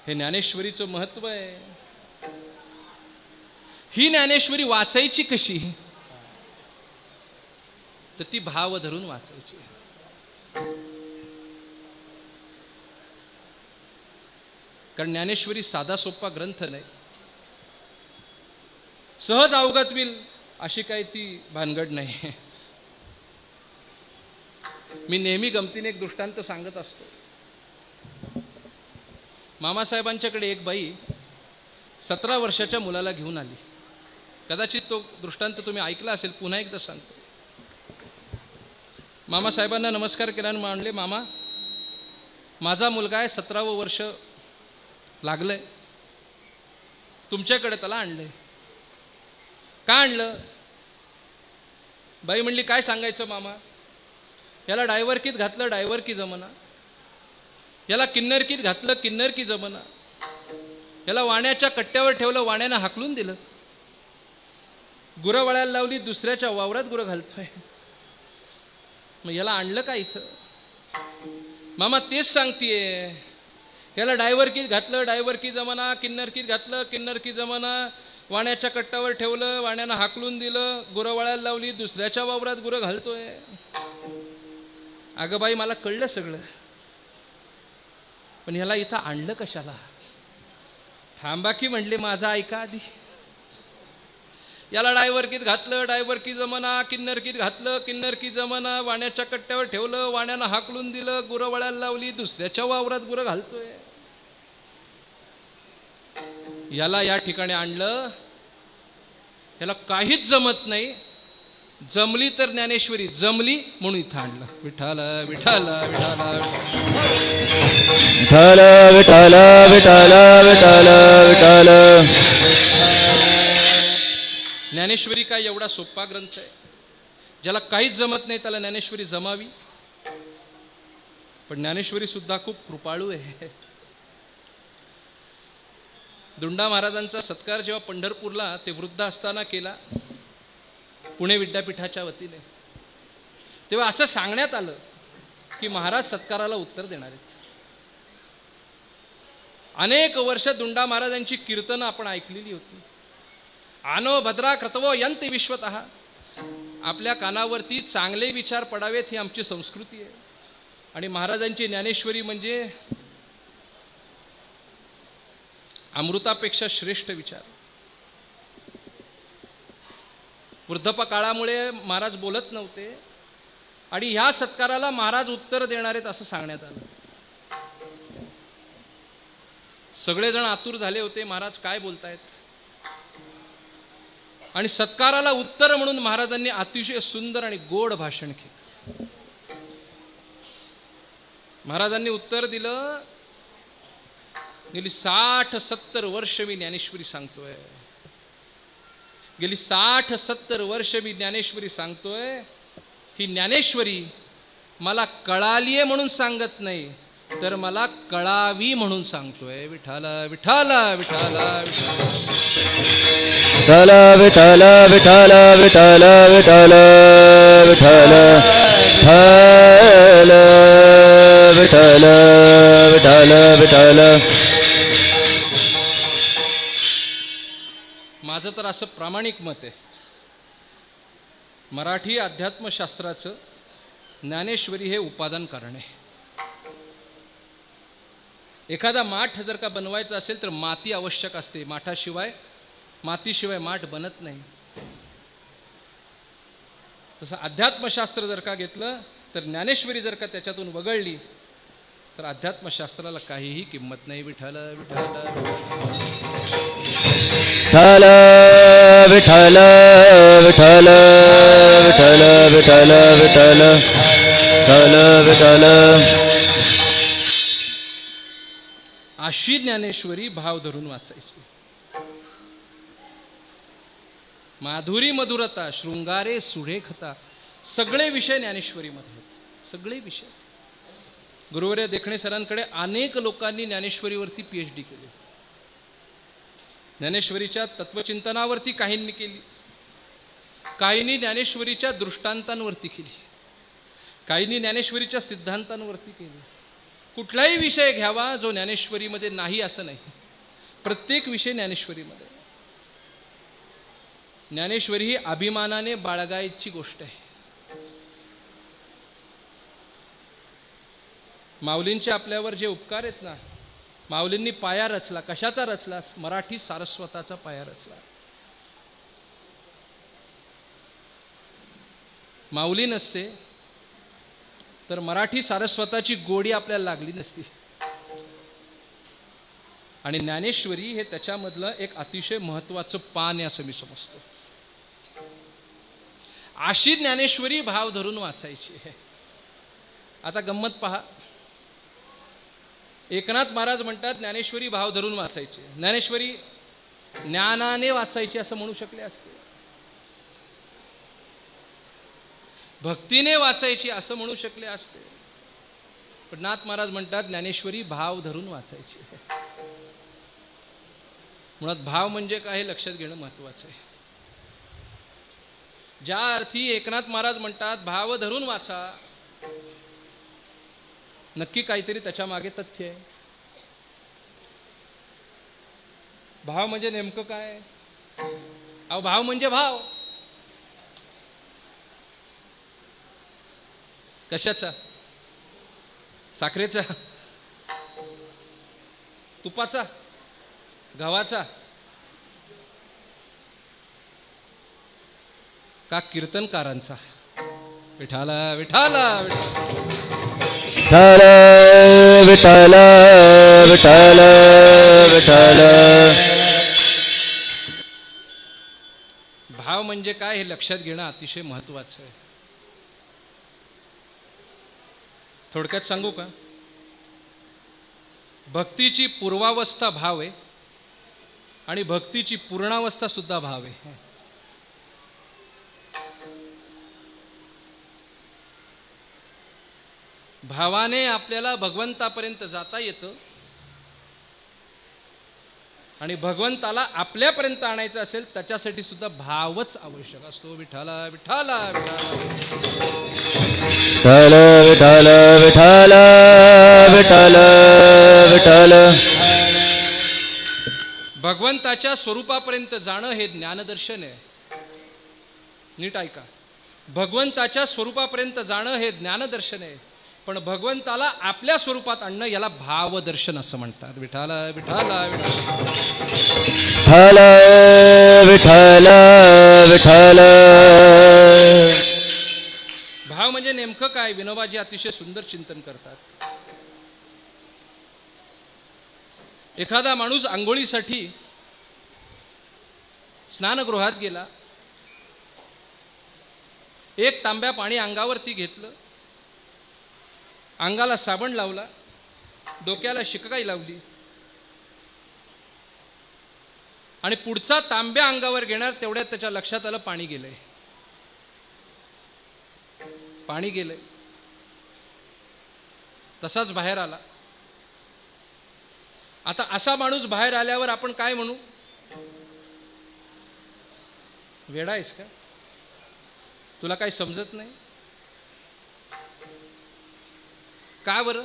हे ज्ञानेश्वरीचं महत्व आहे. ही ज्ञानेश्वरी वाचायची कशी? तर ती भाव धरून वाचायची. कारण ज्ञानेश्वरी साधा सोपा ग्रंथ नाही. सहज अवगत होईल अशी काही ती भानगड नाही. मी नेहमी गमतीने एक दृष्टांत सांगत असतो. मामासाहेबांच्याकडे एक बाई 17 वर्षाच्या मुलाला घेऊन आली. कदाचित तो दृष्टांत तुम्ही ऐकला असेल, पुन्हा एकदा सांगतो. मामासाहेबांना नमस्कार केल्यानं म्हणले, मामा माझा मुलगा आहे, 17वं वर्ष लागलंय, तुमच्याकडे त्याला आणलंय. का आणलं? बाई म्हणली, काय सांगायचं मामा, याला डायव्हरकीत घातलं, डायव्हरकी जमना. याला किन्नरकीत घातलं, किन्नरकी जमना. याला वाण्याच्या कट्ट्यावर ठेवलं, वाण्यानं हाकलून दिलं. गुरं वळायला लावली, दुसऱ्याच्या वावरात गुरं घालतोय. मग याला आणलं का इथं? मामा तेच सांगतीये, याला डायव्हरकीत घातलं, डायव्हरकी जमना. किन्नरकीत घातलं, किन्नरकी जमना. वाण्याच्या कट्ट्यावर ठेवलं, वाण्यानं हाकलून दिलं. गुरं वळायला लावली, दुसऱ्याच्या वावरात गुरं घालतोय. अगं बाई, मला कळलं सगळं, पण ह्याला इथं आणलं कशाला? थांबा की म्हणले, माझा ऐका आधी. याला डायव्हरकीत घातलं, डायव्हरकी जमना. किन्नरकीत घातलं, किन्नरकी जमना. वाण्याच्या कट्ट्यावर ठेवलं, वाण्यानं हाकलून दिलं. गुरं वळायला लावली, दुसऱ्याच्या वावरात गुरं घालतोय. याला या ठिकाणी आणलं, याला काहीच जमत नाही. जमली तर ज्ञानेश्वरी जमली म्हणून इथं आणलं. विठाल विठाल विठाल विठाल विठाल विठाल विठाल. ज्ञानेश्वरी काय एवढा सोपा ग्रंथ आहे? ज्याला काहीच जमत नाही त्याला ज्ञानेश्वरी जमावी. पण ज्ञानेश्वरी सुद्धा खूप कृपाळू आहे. दुंडा महाराजांचा सत्कार जेव्हा पंढरपूरला ते वृद्ध असताना केला, पुणे विद्यापीठाच्या वतीने, तेव्हा असं सांगण्यात आलं की महाराज सत्काराला उत्तर देणार आहेत. अनेक वर्ष दुंडा महाराजांची कीर्तनं आपण ऐकलेली होती. आनो भद्रा क्रतवो यंति विश्वतः. आपल्या कानावरती चांगले विचार पडावेत ही आमची संस्कृती आहे. आणि महाराजांची ज्ञानेश्वरी म्हणजे अमृतापेक्षा श्रेष्ठ विचार. वृद्धपा काळामुळे महाराज बोलत नव्हते आणि ह्या सत्काराला महाराज उत्तर देणार आहेत असं सांगण्यात आलं. सगळेजण आतुर झाले होते, महाराज काय बोलतायत. आणि सत्काराला उत्तर म्हणून महाराजांनी अतिशय सुंदर आणि गोड भाषण केलं. महाराजांनी उत्तर दिलं, गेली 60-70 वर्ष मी ज्ञानेश्वरी सांगतोय. गेली 60-70 वर्ष मी ज्ञानेश्वरी सांगतोय. ही ज्ञानेश्वरी मला कळालीये म्हणून सांगत नाही, तर मला कळावी म्हणून सांगतोय. विठाल विठाल विठाल विठाल विठाल विठाल विठाल विठाल विठाल विठाल विठाल विठाल. माझं तर असं प्रामाणिक मत आहे, मराठी अध्यात्मशास्त्राचं ज्ञानेश्वरी हे उपादान कारण आहे. एखादा माठ जर का बनवायचा असेल तर माती आवश्यक असते. मातीशिवाय माठ बनत नाही. तसं अध्यात्मशास्त्र जर का घेतलं तर ज्ञानेश्वरी जर का त्याच्यातून वगळली तर अध्यात्मशास्त्राला काहीही किंमत नाही. विठाल विठाल विठाल विठाल विठाल विठाल विठाल विठाल विठाल. अशी ज्ञानेश्वरी भाव धरून वाचायची. माधुरी मधुरता, शृंगारे सुरेखता, सगळे विषय ज्ञानेश्वरीमध्ये आहेत. सगळे विषय. गुरुवर्य देखणे सरांकडे अनेक लोकांनी ज्ञानेश्वरीवरती PhD केली. ज्ञानेश्वरीच्या तत्वचिंतनावरती काहींनी केली, काहींनी ज्ञानेश्वरीच्या दृष्टांतांवरती केली, काहींनी ज्ञानेश्वरीच्या सिद्धांतांवरती केली. कुठलाही विषय घ्यावा जो ज्ञानेश्वरीमध्ये नाही असं नाही, प्रत्येक विषय ज्ञानेश्वरीमध्ये. ज्ञानेश्वरी ही अभिमानाने बाळगायची गोष्ट आहे. माऊलींचे आपल्यावर जे उपकार आहेत ना, माऊलींनी पाया रचला. कशाचा रचला? मराठी सारस्वताचा पाया रचला. माऊली नसते तर मराठी सारस्वताची गोडी आपल्याला लागली नसती. आणि ज्ञानेश्वरी हे त्याच्यामधलं एक अतिशय महत्त्वाचं पान आहे असं मी समजतो. अशी ज्ञानेश्वरी भाव धरून वाचायची आहे. आता गंमत पहा, एकनाथ महाराज म्हणतात ज्ञानेश्वरी भाव धरून वाचायची. ज्ञानेश्वरी ज्ञानाने वाचायची असं म्हणू शकले असते, भक्तीने वाचायची असं म्हणू शकले असते, पण नाथ महाराज म्हणतात ज्ञानेश्वरी भाव धरून वाचायची. मुळात भाव म्हणजे काय हे लक्षात घेणं महत्त्वाचं आहे. ज्या अर्थी एकनाथ महाराज म्हणतात भाव धरून वाचा, नक्की काहीतरी त्याच्या मागे तथ्य आहे. भाव म्हणजे नेमकं काय? अहो, भाव म्हणजे भाव. कशाचा? साखरेचा, तुपाचा, गव्हाचा का कीर्तनकारांचा? विठाला विठाला विठ्ठल विठ्ठल विठ्ठल विठ्ठल. भाव म्हणजे काय हे लक्षात घेणं अतिशय महत्त्वाचं आहे. थोडक्यात सांगू का? भक्तीची पूर्वावस्था भाव आहे आणि भक्तीची पूर्णावस्था सुद्धा भाव आहे. भावाने आपल्याला भगवंतापर्यंत जाता येतं आणि भगवंताला आपल्यापर्यंत आणायचं असेल त्याच्यासाठी सुद्धा भावच आवश्यक असतो. विठाला विठाला विठ्ठल विठ्ठल विठ्ठल विठ्ठल. भगवंताच्या स्वरूपापर्यंत जाणं हे ज्ञानदर्शन आहे. नीट ऐका, भगवंताच्या स्वरूपापर्यंत जाणं हे ज्ञानदर्शन आहे, पण भगवंताला आपल्या स्वरूपात आणणं याला भावदर्शन असं म्हणतात. विठाला विठाला विठ्ठल विठ्ठल विठ्ठल. भाव म्हणजे नेमकं काय? विनोबाजी अतिशय सुंदर चिंतन करतात. एखादा माणूस आंघोळीसाठी स्नानगृहात गेला, एक तांब्या पाणी अंगावरती घेतलं, अंगाला साबण लावला, डोक्याला शिककाई लावली आणि पुढचा तांब्या अंगावर घेणार तेवढ्यात त्याच्या लक्षात आलं पाणी गेलंय. पाणी गेलंय. तसाच बाहेर आला. आता असा माणूस बाहेर आल्यावर आपण काय म्हणू? वेडा आहेस का? तुला काही समजत नाही का बरं?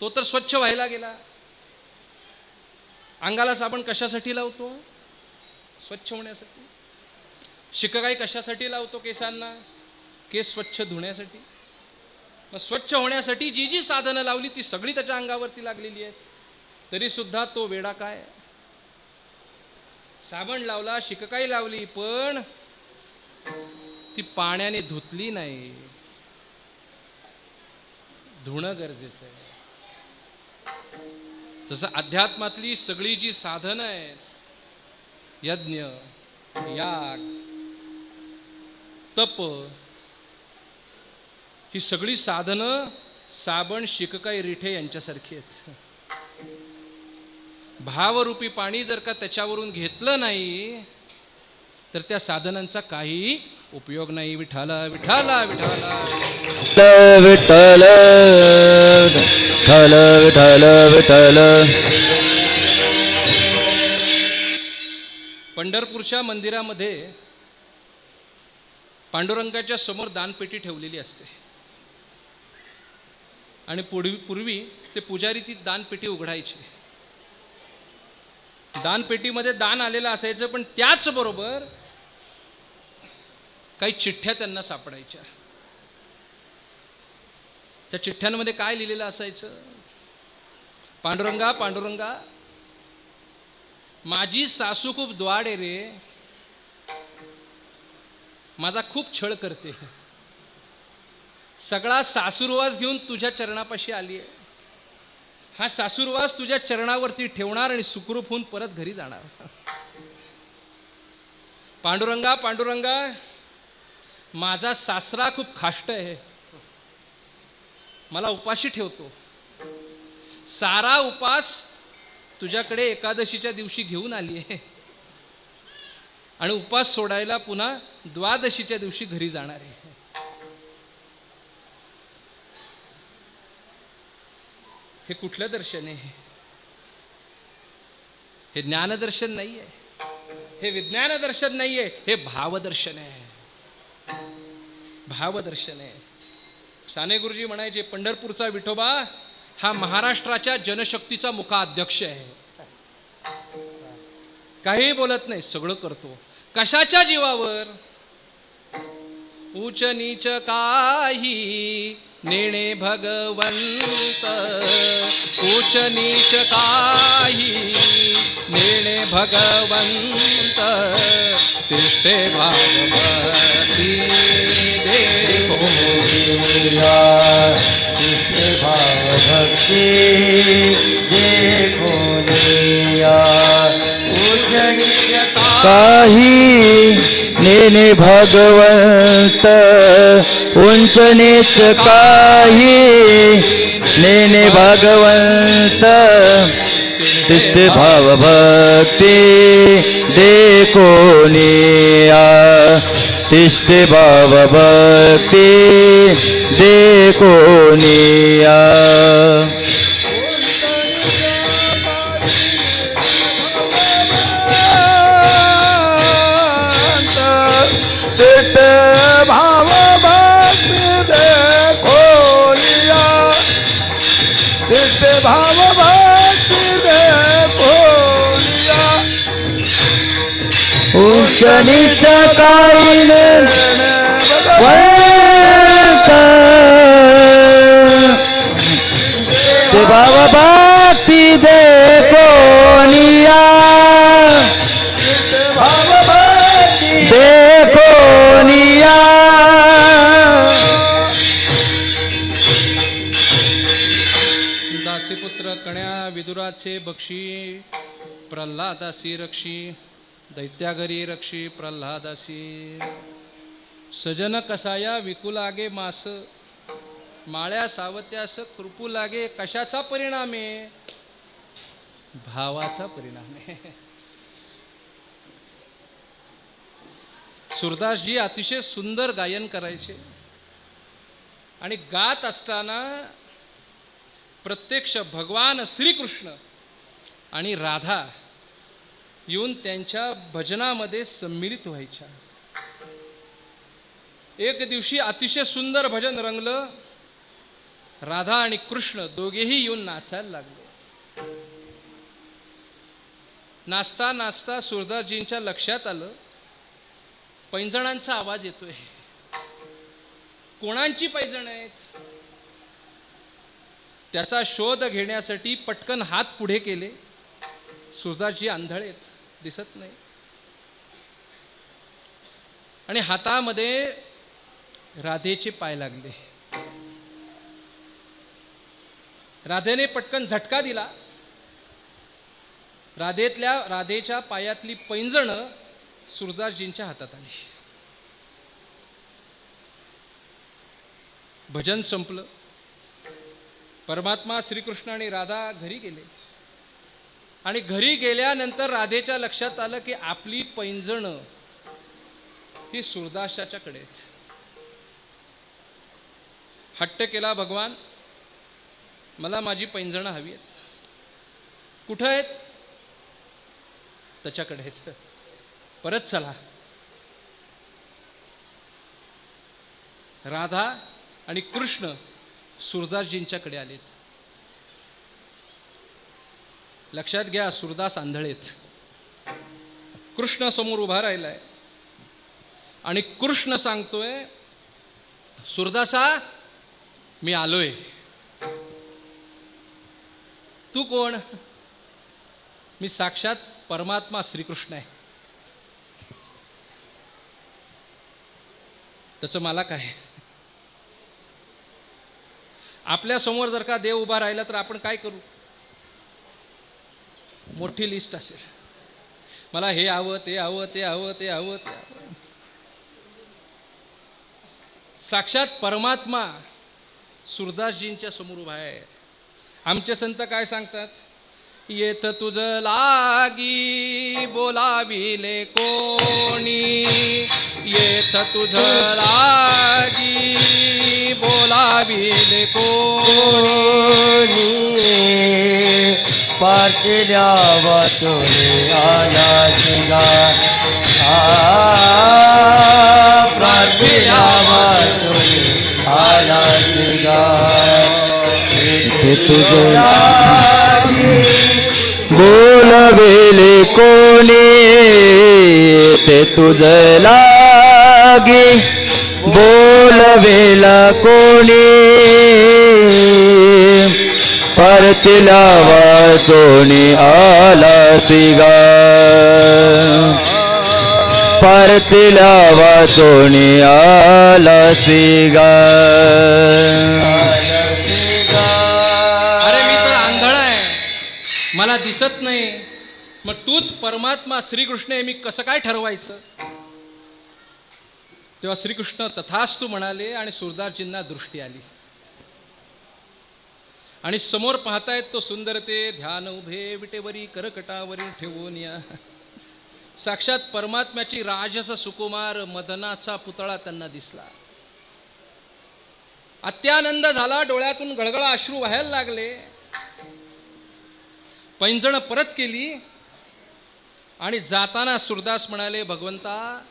तो तर स्वच्छ व्हायला गेला. अंगाला साबण कशासाठी लावतो? स्वच्छ होण्यासाठी. शिककाई कशासाठी लावतो केसांना? केस स्वच्छ धुण्यासाठी. मग स्वच्छ होण्यासाठी जी जी साधनं लावली ती सगळी त्याच्या अंगावरती लागलेली आहेत, तरी सुद्धा तो वेडा काय? साबण लावला, शिककाई लावली, पण ती पाण्याने धुतली नाही. धुणं गरजेचं आहे. तसं अध्यात्मातली सगळी जी साधनं आहेत, यज्ञ, याग, तप, ही सगळी साधनं साबण, शिककाई, रिठे यांच्यासारखी आहेत. भावरूपी पाणी जर का त्याच्यावरून घेतलं नाही तर त्या साधनांचा काही उपयोग नाही. विठाला विठाला विठाला विठ्ठल विठ्ठल विठ्ठल विठ्ठल. पंढरपूरच्या मंदिरामध्ये पांडुरंगाच्या समोर दानपेटी ठेवलेली असते आणि पूर्वी ते पुजारी ती दानपेटी उघडायचे. दानपेटीमध्ये दान आलेलं असायचं, पण त्याचबरोबर काही चिठ्ठ्या त्यांना सापडायच्या. त्या चिठ्ठ्यांमध्ये काय लिहिलेलं असायचं? पांडुरंगा पांडुरंगा, माझी सासू खूप द्वाड आहे रे, माझा खूप छळ करते, सगळा सासूरवास घेऊन तुझ्या चरणापाशी आली आहे. हा सासूरवास तुझ्या चरणावरती ठेवणार आणि सुखरूप होऊन परत घरी जाणार. पांडुरंगा पांडुरंगा, माझा सासरा खूप खाष्ट आहे, मला उपाशी ठेवतो, सारा उपास तुझ्याकडे एकादशीच्या दिवशी घेऊन आली आहे आणि उपास सोडायला पुन्हा द्वादशीच्या दिवशी घरी जाणार आहे. हे कुठलं दर्शन आहे? हे ज्ञानदर्शन नाहीये, हे विज्ञान दर्शन नाहीये, हे भावदर्शन आहे. भावदर्शन आहे. साने गुरुजी म्हणायचे, पंढरपूरचा विठोबा हा महाराष्ट्राच्या जनशक्तीचा मुखाध्यक्ष आहे. काही बोलत नाही, सगळं करतो. कशाच्या जीवावर? उच नीच काही नेणे भगवंत, उच नीच काही नेणे भगवंत, तिष्ठे भागवती देखो तिष्ठे भावभक्ती देखो उच्च नीच काही नेने भगवंत, उंच नीच काही नेने भगवंत, तिष्ठे भावभक्ती देखो तिष्ठे भावभक्ती देखो उच्च नीच काही ते भाव भक्ती देखो देखो दासीपुत्र कण्या विदुराचे बक्षी, प्रल्हादासी रक्षी, दैत्यागरी रक्षी प्रल्हादासी. सजन कसाया विकू लागे मास, माळ्या सावत्यास कृपू लागे. कशाचा परिणाम आहे? भावाचा परिणाम आहे. सुरदासजी अतिशय सुंदर गायन करायचे आणि गात असताना प्रत्यक्ष भगवान श्रीकृष्ण आणि राधा येऊन त्यांच्या भजनामध्ये सम्मिलित व्हायच्या. एक दिवशी अतिशय सुंदर भजन रंगलं. राधा आणि कृष्ण दोघेही येऊन नाचायला लागले. नाचता नाचता सुरदासजींच्या लक्षात आलं, पैंजणांचा आवाज येतोय. कोणाची पैंजण आहेत? त्याचा शोध घेण्यासाठी पटकन हात पुढे केले. सुरदासजी आंधळेत, दिसत नाही. आणि हातामध्ये राधेचे पाय लागले. राधेने पटकन झटका दिला. राधेच्या पायातली पैंजण सुरदासजींच्या हातात आली. भजन संपलं. परमात्मा श्रीकृष्ण आणि राधा घरी गेले आणि घरी गेल्यानंतर राधेच्या लक्षात आलं की आपली पैंजण ही सूरदासाच्या कडे आहेत. हट्ट केला भगवान, मला माझी पैंजणं हवी आहेत. कुठं आहेत? त्याच्याकडे आहेत. परत चला. राधा आणि कृष्ण सूरदासजींच्याकडे आलेत. लक्षात घ्या, सूरदास आंधळेत. कृष्ण समोर उभा राहिलाय आणि कृष्ण सांगतोय, सूरदासा मी आलोय. तू कोण? मी साक्षात परमात्मा श्रीकृष्ण आहे. त्याचं मला काय? आपल्या समोर जर का देव उभा राहिला तर आपण काय करू? मोठी लिस्ट असेल, मला हे हवं, ते हवं, ते हवं, ते हवं, ते हवं. साक्षात परमात्मा सूरदासजींच्या समोर उभा आहे. आमचे संत काय सांगतात? येथ तुझ लागी बोलाविले कोणी, येथ तुझ लागी बोलाविले कोणी, पार्थिल्या वाचोले आला शिंगार, पार्थिल्या वाचोले आला शिंगार. तुझ बोलवेले कोणी, ते तुझ लागी बोलवेला कोणी, परतीला वाचोनी आला सिगा, परतीला वाचोनी आला सिगा. अरे मी तर आंधळा आहे, मला दिसत नाही. मग तूच परमात्मा श्रीकृष्ण आहे, मी कसं काय ठरवायचं? तेव्हा श्रीकृष्ण तथास्तु म्हणाले आणि सूरदासजींना दृष्टी आली आणि समोर पाहतायत तो सुंदर ते ध्यान उभे विटेवरी करकटावरी ठेवून या. साक्षात परमात्म्याची राजस सुकुमार मदनाचा पुतळा त्यांना दिसला. अत्यानंद झाला, डोळ्यातून गळगळा अश्रू व्हायला लागले. पैंजण परत केली आणि जाताना सूरदास म्हणाले, भगवंता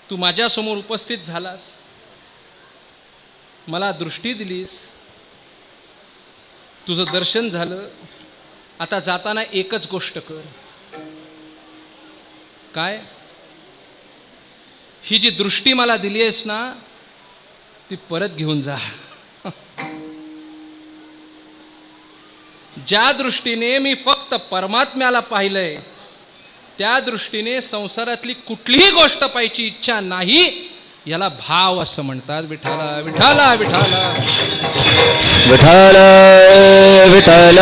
तू माझ्यासमोर उपस्थित झालास, मला दृष्टी दिलीस, तुझं दर्शन झालं. आता जाताना एकच गोष्ट कर. काय? ही जी दृष्टी मला दिली आहेस ना, ती परत घेऊन जा. ज्या दृष्टीने मी फक्त परमात्म्याला पाहिलंय, त्या दृष्टीने संसारातली कुठलीही गोष्ट पाहायची इच्छा नाही. याला भाव असं म्हणतात. विठाला विठाला विठाला विठाल विठाल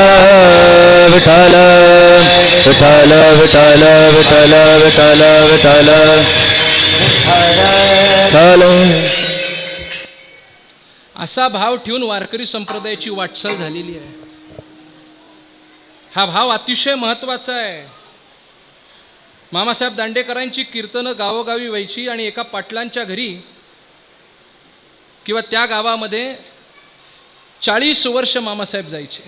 विठाल विठाल विठाल विठाल विठाल विठाल विठाल. असा भाव ठेवून वारकरी संप्रदायाची वाटचाल झालेली आहे. हा भाव अतिशय महत्वाचा आहे. मामासाहेब दांडेकरांची कीर्तनं गावोगावी व्हायची आणि एका पाटलांच्या घरी किंवा त्या गावामध्ये 40 वर्ष मामासाहेब जायचे.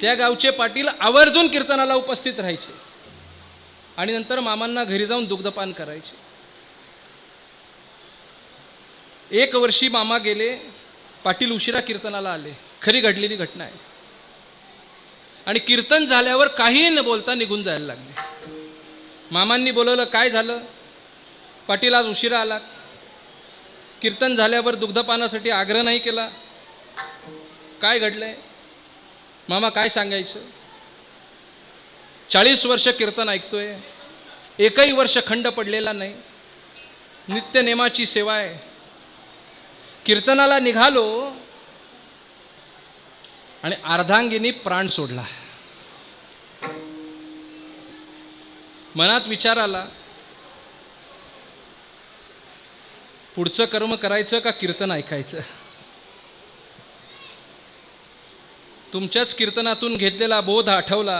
त्या गावचे पाटील आवर्जून कीर्तनाला उपस्थित राहायचे आणि नंतर मामांना घरी जाऊन दुग्धपान करायचे. एक वर्षी मामा गेले, पाटील उशिरा कीर्तनाला आले. खरी घडलेली घटना आहे. आणि कीर्तन झाल्यावर काही न बोलता निघून जायला लागले. मामांनी बोलवलं, काय झालं? पाटील आज उशिरा आलात. कीर्तन झाल्यावर दुग्धपानासाठी आग्रह नाही केला. काय घडलंय? मामा काय सांगायचं? 40 वर्ष कीर्तन ऐकतोय, एकही वर्ष खंड पडलेला नाही, नित्य नेमाची सेवा आहे. कीर्तनाला निघालो आणि अर्धांगिनी प्राण सोडला. मनात विचार आला, पुढचं कर्म करायचं का कीर्तन ऐकायचं? तुमच्याच कीर्तनातून घेतलेला बोध आठवला.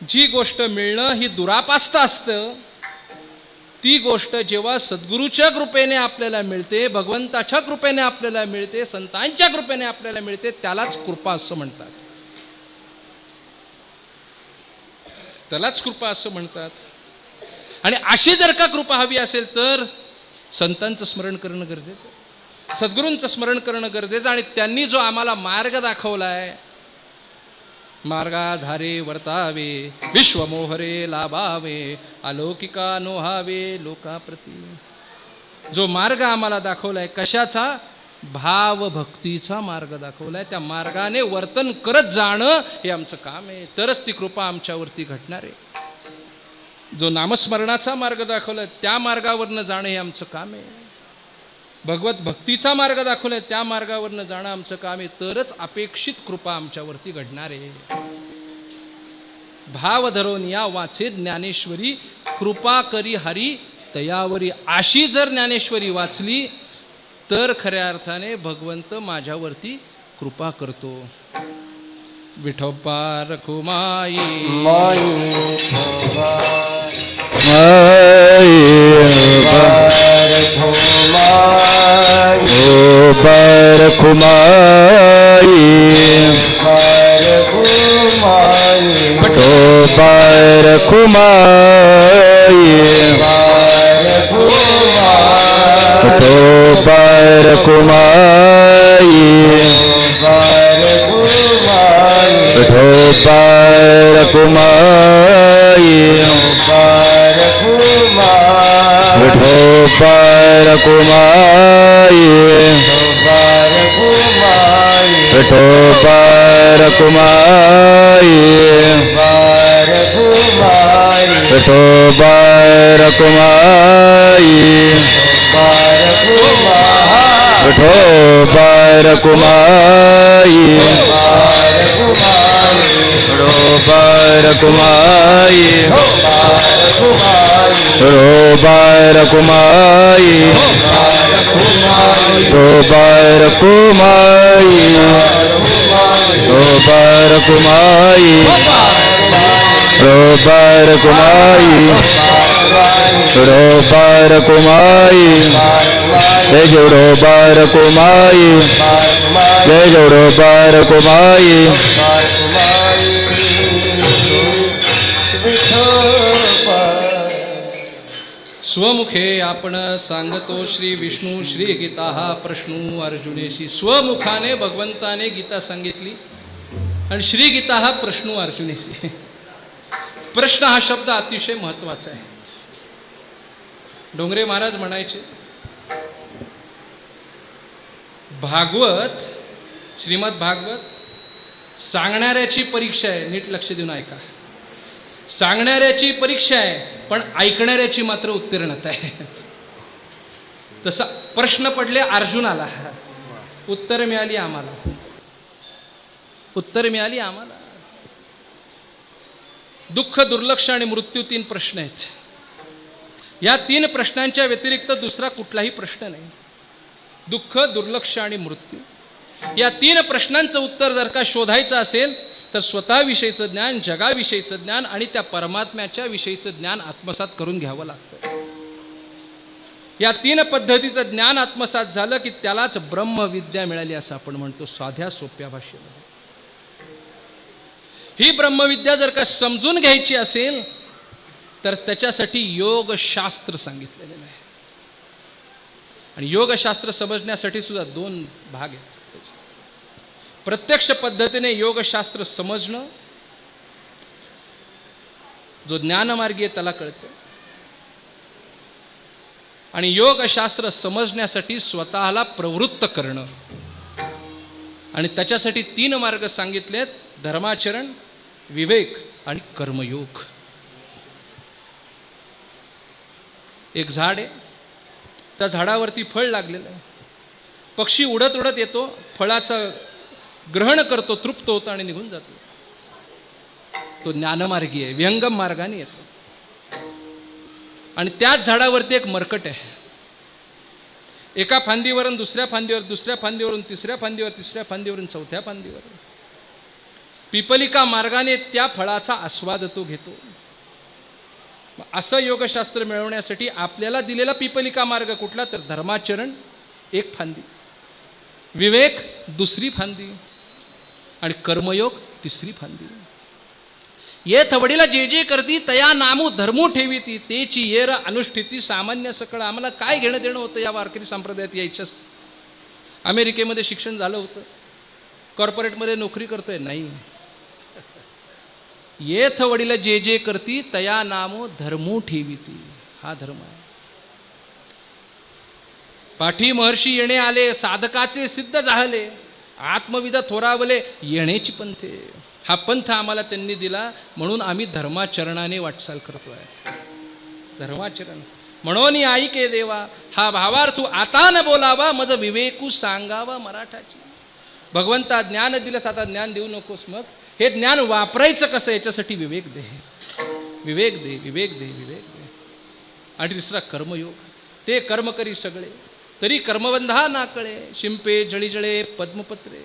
जी गोष्ट मिळणं ही दुरापास्त असतं, ती गोष्ट जेव्हा सद्गुरूच्या कृपेने आपल्याला मिळते, भगवंताच्या कृपेने आपल्याला मिळते, संतांच्या कृपेने आपल्याला मिळते, त्यालाच कृपा असं म्हणतात. त्यालाच कृपा असं म्हणतात. आणि अशी जर का कृपा हवी असेल तर संतांचं स्मरण करणं गरजेचं, सद्गुरूंचं स्मरण करणं गरजेचं. आणि त्यांनी जो आम्हाला मार्ग दाखवलाय, मार्गाधारे वर्तावे, विश्वमोहरे लाभावे, अलौकिका नोहावे लोकाप्रती. जो मार्ग आम्हाला दाखवलाय, कशाचा? भावभक्तीचा मार्ग दाखवलाय. त्या मार्गाने वर्तन करत जाणं हे आमचं काम आहे, तरच ती कृपा आमच्यावरती घडणार आहे. जो नामस्मरणाचा मार्ग दाखवलाय, त्या मार्गावरनं जाणं हे आमचं काम आहे. भगवत भक्तीचा मार्ग दाखवलाय, त्या मार्गावरनं जाणं आमचं काम आहे, तरच अपेक्षित कृपा आमच्यावरती घडणार आहे. भाव धरून या वाचे ज्ञानेश्वरी, कृपा करी हरी तयावरी. अशी जर ज्ञानेश्वरी वाचली तर खऱ्या अर्थाने भगवंत माझ्यावरती कृपा करतो. विठोबा रखुमाई स्वमुखे आपण सांगतो श्री विष्णू श्री गीता हा प्रश्नू अर्जुनेशी. स्वमुखाने भगवंताने गीता सांगितली आणि श्री गीता हा प्रश्नू अर्जुनेशी. प्रश्न हा शब्द अतिशय महत्वाचा आहे. डोंगरे महाराज म्हणायचे, भागवत, श्रीमद भागवत सांगणाऱ्याची परीक्षा आहे. नीट लक्ष देऊन ऐका. सांगणाऱ्याची परीक्षा आहे, पण ऐकणाऱ्याची मात्र उत्तीर्णता आहे. तसा प्रश्न पडले अर्जुनाला, उत्तर मिळाली आम्हाला. उत्तर मिळाली आम्हाला. दुःख, दुर्लक्ष आणि मृत्यू 3 प्रश्न आहेत. या 3 प्रश्नांच्या व्यतिरिक्त दुसरा कुठलाही प्रश्न नाही. दुःख, दुर्लक्ष आणि मृत्यू या 3 प्रश्नांचं उत्तर जर का शोधायचं असेल तर स्वतःविषयीचं ज्ञान, जगाविषयीचं ज्ञान आणि त्या परमात्म्याच्या विषयीचं ज्ञान आत्मसात करून घ्यावं लागतं. या 3 पद्धतीचं ज्ञान आत्मसात झालं की त्यालाच ब्रह्मविद्या मिळाली असं आपण म्हणतो साध्या सोप्या भाषेमध्ये. ही ब्रह्मविद्या जर का समजून घ्यायची असेल तर त्याच्यासाठी योगशास्त्र सांगितलेलं आहे. आणि योगशास्त्र समजण्यासाठी सुद्धा 2 भाग आहेत. प्रत्यक्ष पद्धतीने योगशास्त्र समजणं, जो ज्ञानमार्गी आहे त्याला कळतं. आणि योगशास्त्र समजण्यासाठी स्वतःला प्रवृत्त करणं. आणि त्याच्यासाठी 3 मार्ग सांगितलेत: धर्माचरण, विवेक आणि कर्मयोग. एक झाड आहे, त्या झाडावरती फळ लागलेलं आहे. पक्षी उडत उडत येतो, फळाचं ग्रहण करतो, तृप्त होतो आणि निघून जातो. तो ज्ञानमार्गी आहे, विहंगम मार्गाने येतो. आणि त्याच झाडावरती एक मरकट आहे. एका फांदीवरून दुसऱ्या फांदीवर, दुसऱ्या फांदीवरून तिसऱ्या फांदीवर, तिसऱ्या फांदीवरून चौथ्या फांदीवर. पिपलिका मार्गाने त्या फळाचा आस्वाद तो घेतो. असं योगशास्त्र मिळवण्यासाठी आपल्याला दिलेला पिपलिका मार्ग कुठला, तर धर्माचरण एक फांदी, विवेक दुसरी फांदी आणि कर्मयोग तिसरी फांदी. ये थवडीला जे जे करती तया नामू धर्मू ठेवीती तेची येर अनुष्ठिती सामान्य सकळ. आम्हाला काय घेणं देणं होतं या वारकरी संप्रदायात यायचं. अमेरिकेमध्ये शिक्षण झालं होतं, कॉर्पोरेटमध्ये नोकरी करतोय, नाही. येथ वडील जे जे करती तया नामो धर्मो ठेवीती, हा धर्म आहे. पाठी महर्षी येणे आले, साधकाचे सिद्ध झाले, आत्मविद थोरावले येण्याची पंथे. हा पंथ आम्हाला त्यांनी दिला, म्हणून आम्ही धर्माचरणाने वाटचाल करतोय. धर्माचरण म्हणून ऐके देवा, हा भावार्थ आता न बोलावा, मज विवेकू सांगावा मराठाची. भगवंता ज्ञान दिलंस, आता ज्ञान देऊ नकोस, मग हे ज्ञान वापरायचं कसं याच्यासाठी विवेक दे, विवेक दे, विवेक दे, विवेक दे. आणि तिसरा कर्मयोग, ते कर्म करी सगळे तरी कर्मबंधा ना कळे, शिंपे जळीजळे पद्मपत्रे.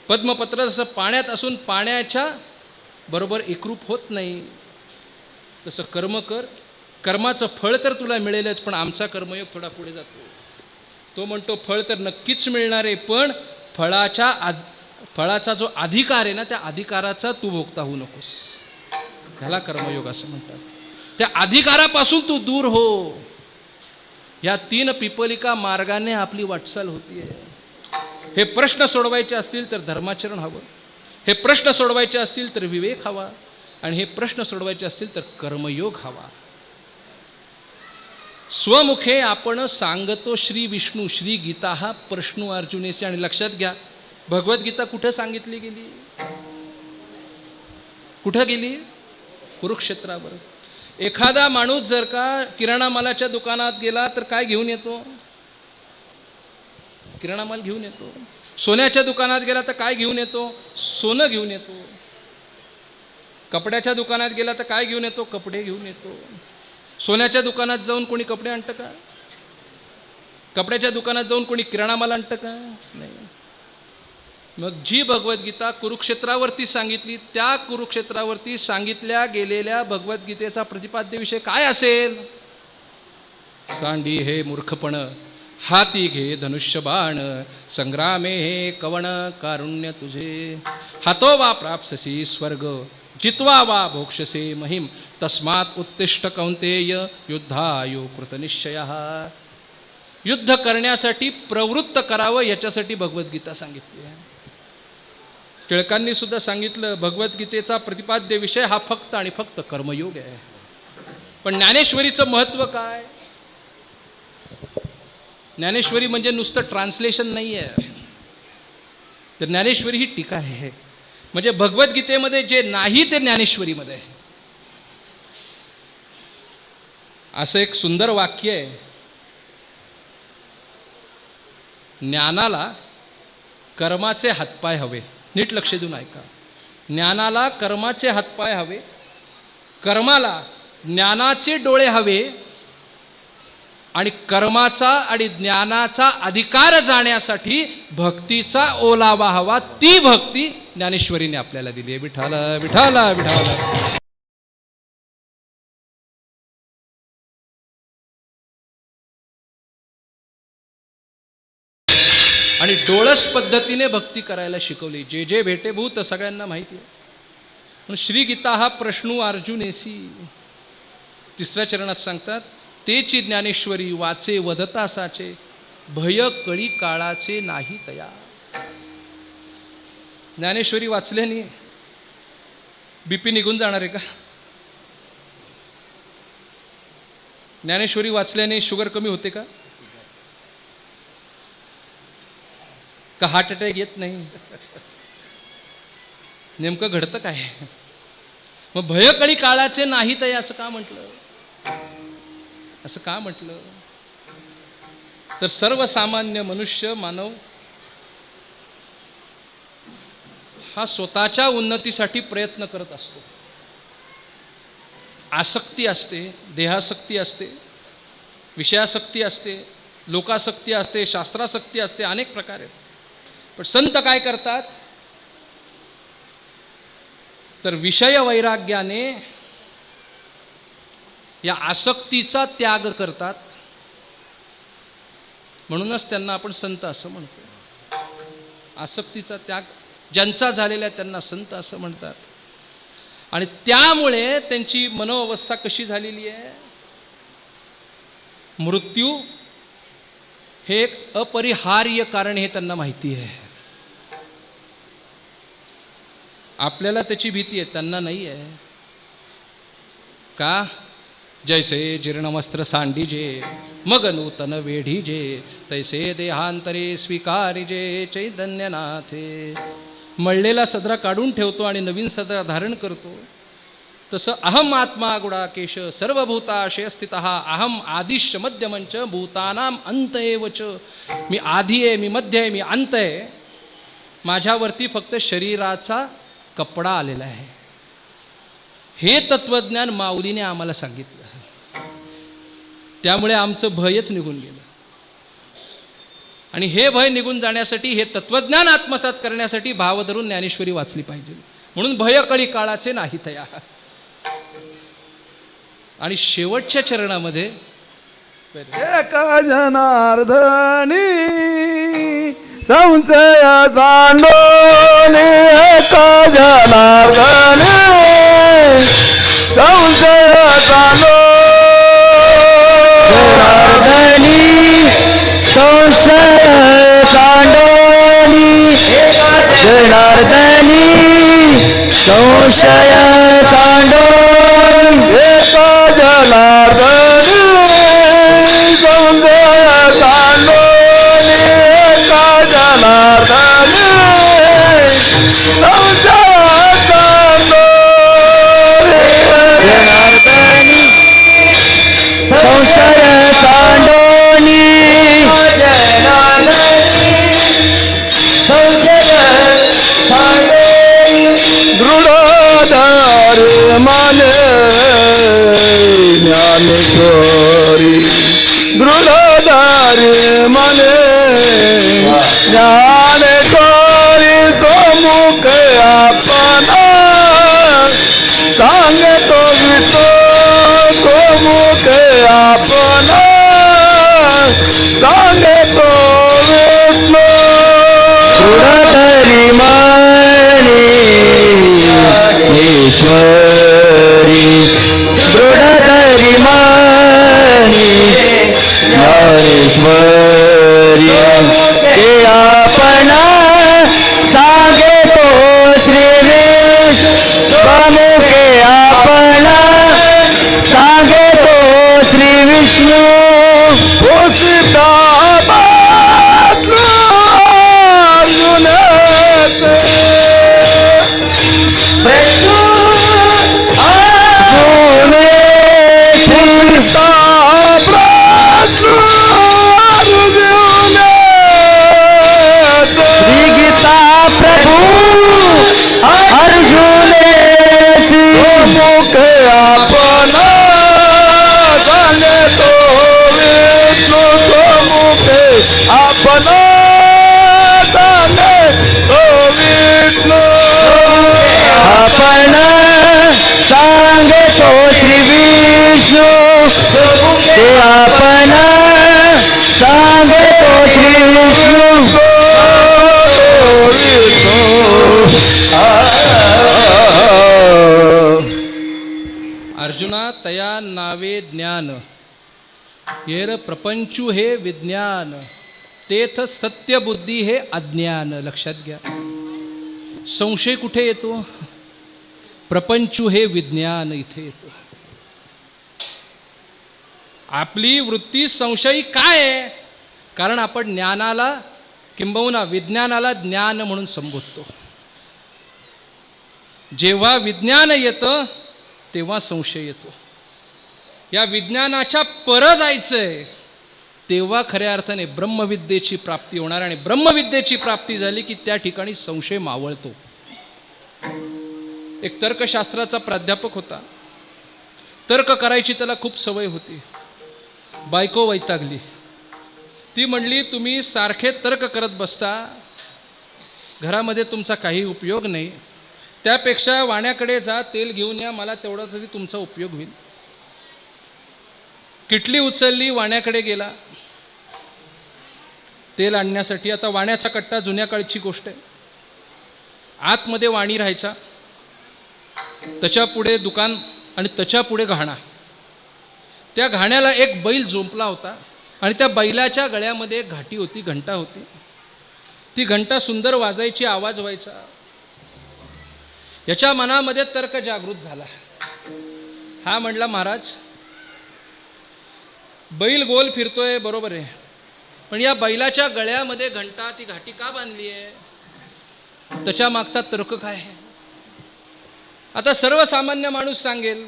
पद्मपत्र जसं पाण्यात असून पाण्याच्या बरोबर एकरूप होत नाही, तसं कर्म कर, कर्माचं फळ तर तुला मिळेलच, पण आमचा कर्मयोग थोडा पुढे जातो. तो म्हणतो फळ तर नक्कीच मिळणार आहे, पण फळाचा जो अधिकार आहे ना, त्या अधिकाराचा तू भोगता होऊ नकोस. ह्याला कर्मयोग असं म्हणतात. त्या अधिकारापासून तू दूर हो. या 3 पिपलिका मार्गाने आपली वाटचाल होतीये. हे प्रश्न सोडवायचे असतील तर धर्माचरण हवं, हे प्रश्न सोडवायचे असतील तर विवेक हवा, आणि हे प्रश्न सोडवायचे असतील तर कर्मयोग हवा. स्वमुखे आपण सांगतो श्री विष्णू श्री गीता हा प्रश्न अर्जुनेसी. आणि लक्षात घ्या, भगवद्गीता कुठं सांगितली गेली, कुठं गेली, कुरुक्षेत्रावर. एखादा माणूस जर का किराणा मालाच्या दुकानात गेला तर काय घेऊन येतो, किराणा माल घेऊन येतो. सोन्याच्या दुकानात गेला तर काय घेऊन येतो, सोनं घेऊन येतो. कपड्याच्या दुकानात गेला तर काय घेऊन येतो, कपडे घेऊन येतो. सोन्याच्या दुकानात जाऊन कोणी कपडे आणतं का, कपड्याच्या दुकानात जाऊन कोणी किराणा माल आणतं का, नाही. मग जी भगवद्गीता कुरुक्षेत्रावरती सांगितली, त्या कुरुक्षेत्रावरती सांगितल्या गेलेल्या भगवद्गीतेचा प्रतिपाद्य विषय काय असेल. सांडी हे मूर्खपण, हाती घे धनुष्य बाण, संग्रामे हे कवण कारुण्य तुझे. हातो वा प्राप्स्यसि स्वर्ग, जित्वा वा भोक्षसे महिम, तस्मात् उत्तिष्ठ कौंतेय युद्धायो कृतनिश्चयः. युद्ध करण्यासाठी प्रवृत्त करावं, याच्यासाठी भगवद्गीता सांगितली आहे. टिळकांनी सुद्धा सांगितलं, भगवद्गीतेचा प्रतिपाद्य विषय हा फक्त आणि फक्त कर्मयोग आहे. पण ज्ञानेश्वरीचं महत्त्व काय. ज्ञानेश्वरी म्हणजे नुसतं ट्रान्सलेशन नाही आहे, तर ज्ञानेश्वरी ही टीका आहे. म्हणजे भगवद्गीतेमध्ये जे नाही ते ज्ञानेश्वरीमध्ये आहे. असं एक सुंदर वाक्य आहे, ज्ञानाला कर्माचे हातपाय हवे. नीट लक्ष देऊन ऐका. ज्ञानाला कर्माचे हातपाय हवे, कर्माला ज्ञानाचे डोळे हवे, आणि कर्माचा आणि ज्ञानाचा अधिकार जाण्यासाठी भक्तीचा ओलावा हवा. ती भक्ती ज्ञानेश्वरीने आपल्याला दिली आहे. विठाला विठाला विठाला. आणि डोळस पद्धतीने भक्ती करायला शिकवली. जे जे भेटे भूत सगळ्यांना माहिती आहे. म्हणून श्री गीता हा प्रश्नू अर्जुनेसी. 3ऱ्या चरणात सांगतात, तेची ज्ञानेश्वरी वाचे वदता साचे, भय कळी काळाचे नाही तया. ज्ञानेश्वरी वाचल्याने बीपी निघून जाणार आहे का. ज्ञानेश्वरी वाचल्याने शुगर कमी होते का, का हार्ट अटॅक येत नाही. नेमकं घडतं काय. मग भयकळी काळाचे नाही तया असं का म्हटलं, असं का म्हटलं. तर सर्वसामान्य मनुष्य मानव हा स्वतःच्या उन्नतीसाठी प्रयत्न करत असतो. आसक्ती असते, देहासक्ती असते, विषयासक्ती असते, लोकासक्ती असते, शास्त्रासक्ती असते, अनेक प्रकारे. पण संत काय करतात, तर विषय वैराग्याने या आसक्तीचा त्याग करतात, म्हणूनच त्यांना आपण संत असं म्हणतो. आसक्तीचा त्याग ज्यांचा झालेला आहे त्यांना संत असं म्हणतात. आणि त्यामुळे त्यांची मनोअवस्था कशी झालेली आहे, मृत्यू हे एक अपरिहार्य कारण हे त्यांना माहिती आहे. आपल्याला त्याची भीती आहे, त्यांना नाही आहे. का? जैसे जीर्णवस्त्र सांडीजे मग नूतन वेढीजे, तैसे देहांतरे स्वीकारिजे चैतन्यनाथे. मळलेला सदरा काढून ठेवतो आणि नवीन सदरा धारण करतो, तसं अहम आत्मा गुडाकेश सर्वभूताशय स्थित अहम आदिश्च मध्यमंच भूतानाम अंत एवच. मी आधी आहे, मी मध्य आहे, मी अंत आहे. माझ्यावरती फक्त शरीराचा कपडा आलेला आहे. हे तत्वज्ञान माऊलीने आम्हाला सांगितलं. त्यामुळे आमचं भयच निघून गेलं. आणि हे भय निघून जाण्यासाठी, हे तत्वज्ञान आत्मसात करण्यासाठी भाव धरून ज्ञानेश्वरी वाचली पाहिजे. म्हणून भयकळी काळाचे नाही तया. आणि शेवटच्या चरणामध्ये एका जनार्दनी संशय सांडोनी, एका जनार्दनी संशय सांडोनी, संशय सांडोनी, जनार्दनी संशय सांडोनी, एका जनार्दनी संशय सांडोनी, एका जनार्दनी संशय सांडोनी, जनार्दनी संशय सांडोनी, दृढधार माने ज्ञानेश्वरी, दृढधार माने ज्ञानेश्वरी, तो मुख आपला सांगे तो विष्णू, तो मुख आपला सांगे तो विष्णू. दृढधरी माने ईश्वरी, दृढधरी माने ज्ञानेश्वरी, ते आपणा सांगे तो श्री विष्णू, मुखे आपणा सांगे तो श्री विष्णू. सांगे तो श्री विष्णू, ते आपणा सांगे तो श्री विष्णू. अर्जुना तया नावे ज्ञान, येर प्रपंचू हे विज्ञान, तेथ सत्य बुद्धी हे अज्ञान. लक्षात घ्या, संशय कुठे येतो? प्रपंचू हे विज्ञान इथे येतो. आपली वृत्ती संशयी काय आहे? कारण आपण ज्ञानाला किंबहुना विज्ञानाला ज्ञान म्हणून संबोधतो. जेव्हा विज्ञान येतं तेव्हा संशय येतो. या विज्ञानाच्या पर जायचंय तेव्हा खऱ्या अर्थाने ब्रह्मविद्येची प्राप्ती होणार. आणि ब्रह्मविद्येची प्राप्ती झाली की त्या ठिकाणी संशय मावळतो. एक तर्कशास्त्राचा प्राध्यापक होता. तर्क करायची त्याला खूप सवय होती. बायको वैतागली. ती म्हणली, तुम्ही सारखे तर्क करत बसता, घरामध्ये तुमचा काही उपयोग नाही. त्यापेक्षा वाण्याकडे जा, तेल घेऊन या, मला तेवढा तरी तुमचा उपयोग होईल. किटली उचलली, वाण्याकडे गेला तेल आणण्यासाठी. आता वाण्याचा कट्टा जुन्या काळची गोष्ट आहे. आतमध्ये वाणी राहायचा, त्याच्या पुढे दुकान आणि त्याच्या पुढे घाणा. त्या घाण्याला एक बैल झोंपला होता आणि त्या बैलाच्या गळ्यामध्ये एक घाटी होती, घंटा होती. ती घंटा सुंदर वाजायची, आवाज व्हायचा. याच्या मनामध्ये तर्क जागृत झाला. हा म्हणला, महाराज बैल गोल फिरतोय बरोबर आहे, पण या बैलाच्या गळ्यामध्ये घंटा, ती घाटी का बांधली आहे? त्याच्या मागचा तर्क काय आहे? आता सर्वसामान्य माणूस सांगेल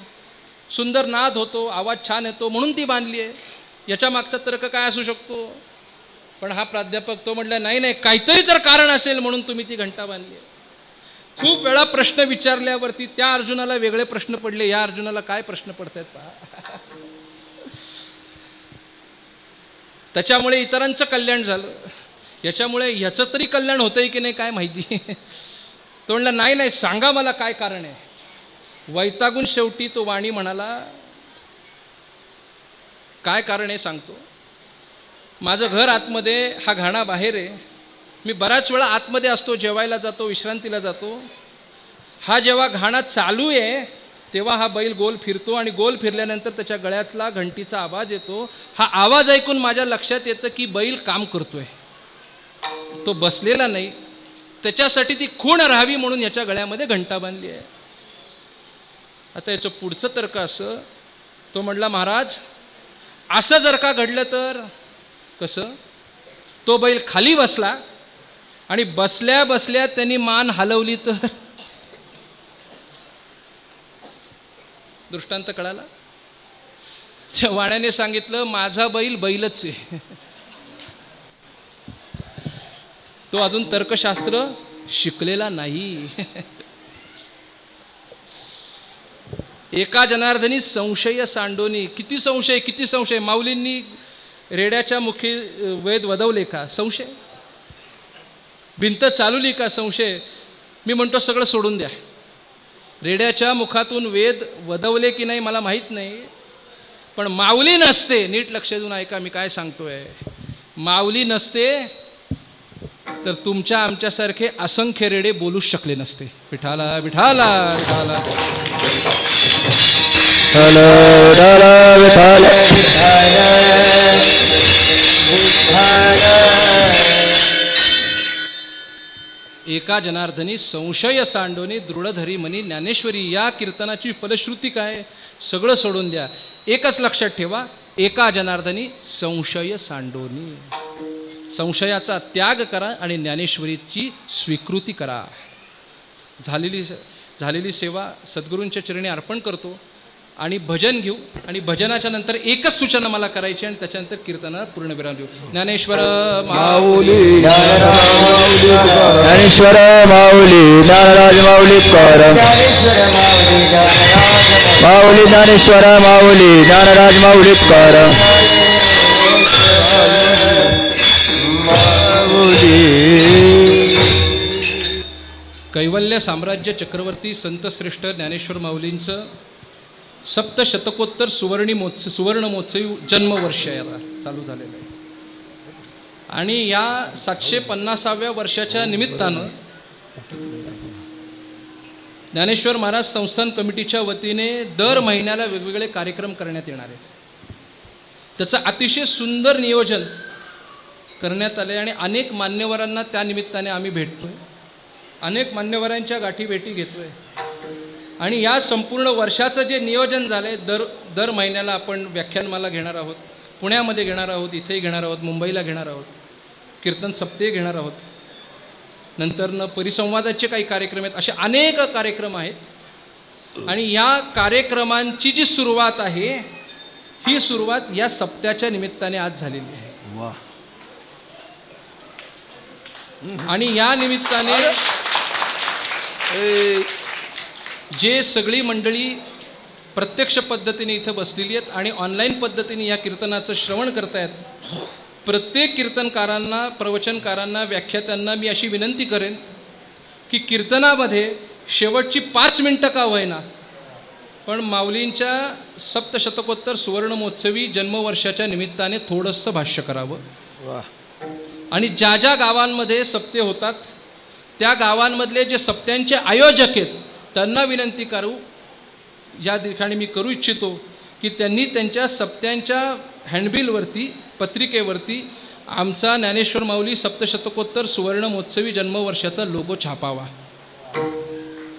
सुंदर नाद होतो, आवाज छान येतो म्हणून ती बांधली आहे. याच्या मागचा तर्क काय असू शकतो? पण हा प्राध्यापक तो म्हटला, नाही नाही, काहीतरी तर कारण असेल म्हणून तुम्ही ती घंटा बांधली आहे. खूप वेळा प्रश्न विचारल्यावरती त्या अर्जुनाला वेगळे प्रश्न पडले, या अर्जुनाला काय प्रश्न पडतायत पहा. त्याच्यामुळे इतरांचं कल्याण झालं, याच्यामुळे ह्याचं तरी कल्याण होतंय की नाही काय माहिती. तो म्हणला, नाही नाही, सांगा मला काय कारण आहे. वैतागून शेवटी तो वाणी म्हणाला, काय कारण आहे सांगतो. माझं घर आतमध्ये, हा घाणा बाहेर आहे. मी बराच वेळा आतमध्ये असतो, जेवायला जातो, विश्रांतीला जातो. हा जेव्हा घाणा चालू आहे तेव्हा हा बैल गोल फिरतो आणि गोल फिरल्यानंतर त्याच्या गळ्यातला घंटीचा आवाज येतो. हा आवाज ऐकून माझ्या लक्षात येतं की बैल काम करतोय, तो बसलेला नाही. त्याच्यासाठी ती खूण राहावी म्हणून याच्या गळ्यामध्ये घंटा बांधली आहे. आता याचं पुढचं तर्क असं, तो म्हटला, महाराज असं जर का घडलं तर कसं? तो बैल खाली बसला आणि बसल्या बसल्या त्यांनी मान हलवली तर? दृष्टांत कळाला? त्या वाण्याने सांगितलं, माझा बैल बैलच आहे. तो अजून तर्कशास्त्र शिकलेला नाही. एका जनार्दनी संशय सांडोनी. किती संशय, किती संशय. माऊलींनी रेड्याच्या मुखी वेद वदवले का? संशय. भिंत चालवली का? संशय. मी म्हणतो सगळं सोडून द्या. रेड्याच्या मुखातून वेद वदवले की नाही मला माहीत नाही, पण माऊली नसते, नीट लक्ष देऊन ऐका मी काय सांगतोय. माऊली नसते तर तुमच्या आमच्यासारखे असंख्य रेडे बोलूच शकले नसते. विठाला विठाला विठाला एका जनार्दनी संशय सांडोनी दृढधरी मनी ज्ञानेश्वरी. या कीर्तनाची फलश्रुती काय? सगळं सोडून द्या, एकच लक्षात ठेवा, एका जनार्दनी संशय सांडोनी. संशयाचा त्याग करा आणि ज्ञानेश्वरीची स्वीकृती करा. झालेली सेवा सद्गुरूंच्या चरणी अर्पण करतो आणि भजन घेऊ. आणि भजनाच्या नंतर एकच सूचना मला करायची आणि त्याच्यानंतर कीर्तनाला पूर्ण विराम देऊ. ज्ञानेश्वर माऊली ज्ञानेश्वर माऊली ज्ञानराज माऊलीकर माऊली ज्ञानेश्वर माऊली ज्ञानराज माऊलीकर कैवल्य साम्राज्य चक्रवर्ती संतश्रेष्ठ ज्ञानेश्वर माऊलींचं सप्तशतकोत्तर सुवर्णमहोत्सवी जन्मवर्ष याला चालू झालेलं आहे. आणि या 750व्या वर्षाच्या निमित्तानं ज्ञानेश्वर महाराज संस्थान कमिटीच्या वतीने दर महिन्याला वेगवेगळे कार्यक्रम करण्यात येणार आहेत. त्याचं अतिशय सुंदर नियोजन करण्यात आले आणि अनेक मान्यवरांना त्या निमित्ताने आम्ही भेटतोय, अनेक मान्यवरांच्या गाठीभेटी घेतोय. आणि या संपूर्ण वर्षाचं जे नियोजन झालं आहे, दर महिन्याला आपण व्याख्यानमाला घेणार आहोत, पुण्यामध्ये घेणार आहोत, इथेही घेणार आहोत, मुंबईला घेणार आहोत, कीर्तन सप्ते घेणार आहोत, नंतरनं परिसंवादाचे काही कार्यक्रम आहेत, असे अनेक कार्यक्रम आहेत. आणि या कार्यक्रमांची जी सुरुवात आहे, ही सुरुवात या सप्त्याच्या निमित्ताने आज झालेली आहे. आणि या निमित्ताने जे सगळी मंडळी प्रत्यक्ष पद्धतीने इथं बसलेली आहेत आणि ऑनलाईन पद्धतीने या कीर्तनाचं श्रवण करतायत, प्रत्येक कीर्तनकारांना, प्रवचनकारांना, व्याख्यात्यांना मी अशी विनंती करेन की कीर्तनामध्ये शेवटची 5 मिनटं का होईना, पण माऊलींच्या सप्तशतकोत्तर सुवर्णमहोत्सवी जन्मवर्षाच्या निमित्ताने थोडंसं भाष्य करावं. आणि ज्या ज्या गावांमध्ये सप्ते होतात त्या गावांमधले जे सप्त्यांचे आयोजक आहेत त्यांना विनंती करू, या ठिकाणी मी करू इच्छितो की त्यांनी त्यांच्या सप्त्यांच्या हँडबिलवरती, पत्रिकेवरती आमचा ज्ञानेश्वर माऊली सप्तशतकोत्तर सुवर्णमहोत्सवी जन्मवर्षाचा लोगो छापावा,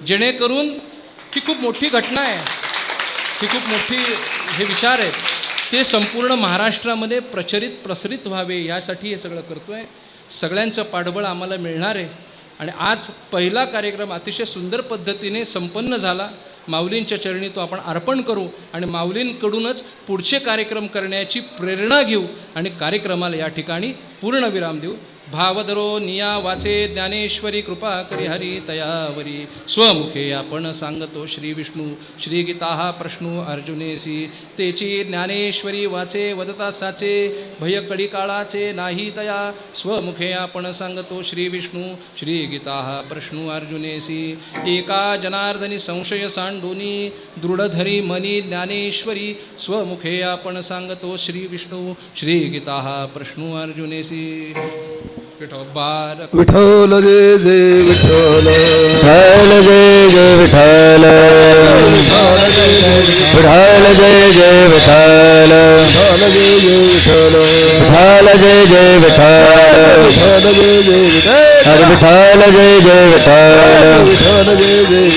जेणेकरून ही खूप मोठी घटना आहे, ही खूप मोठी हे विचार आहेत ते संपूर्ण महाराष्ट्रामध्ये प्रसरित व्हावे, यासाठी हे सगळं करतो आहे. सगळ्यांचं पाठबळ आम्हाला मिळणार आहे. आणि आज पहिला कार्यक्रम अतिशय सुंदर पद्धतीने संपन्न झाला. माऊलींच्या चरणी तो आपण अर्पण करू आणि माऊलींकडूनच पुढचे कार्यक्रम करण्याची प्रेरणा घेऊ आणि कार्यक्रमाला या ठिकाणी पूर्णविराम देऊ. भावधरो निया वाचे ज्ञानेश्वरी कृपा करी हरी तयावरी, स्वमुखे आपण सांगतो श्री विष्णू श्री गीता हा प्रश्नू अर्जुनेसी, तेची ज्ञानेश्वरी वाचे वदता साचे, भय कडी काळाचे नाही तया, स्वमुखे आपण सांगतो श्री विष्णू श्री गीता हा प्रश्नू अर्जुनेसी, एका जनार्दनी संशय सांडूनी दृढधरी मनी ज्ञानेश्वरी, स्वमुखे आपण सांगतो श्री विष्णू श्री गीता हा प्रश्नू अर्जुनेसी. बारक विठ्ठल जय जय विठ्ठल, विठ्ठल जय जय विठ्ठल, विठ्ठल जय जय विठ्ठल, विठ्ठल जय जय विठ्ठल, विठ्ठल जय जय विठ्ठल, विठ्ठल जय जय विठ्ठल, विठ्ठल जय जय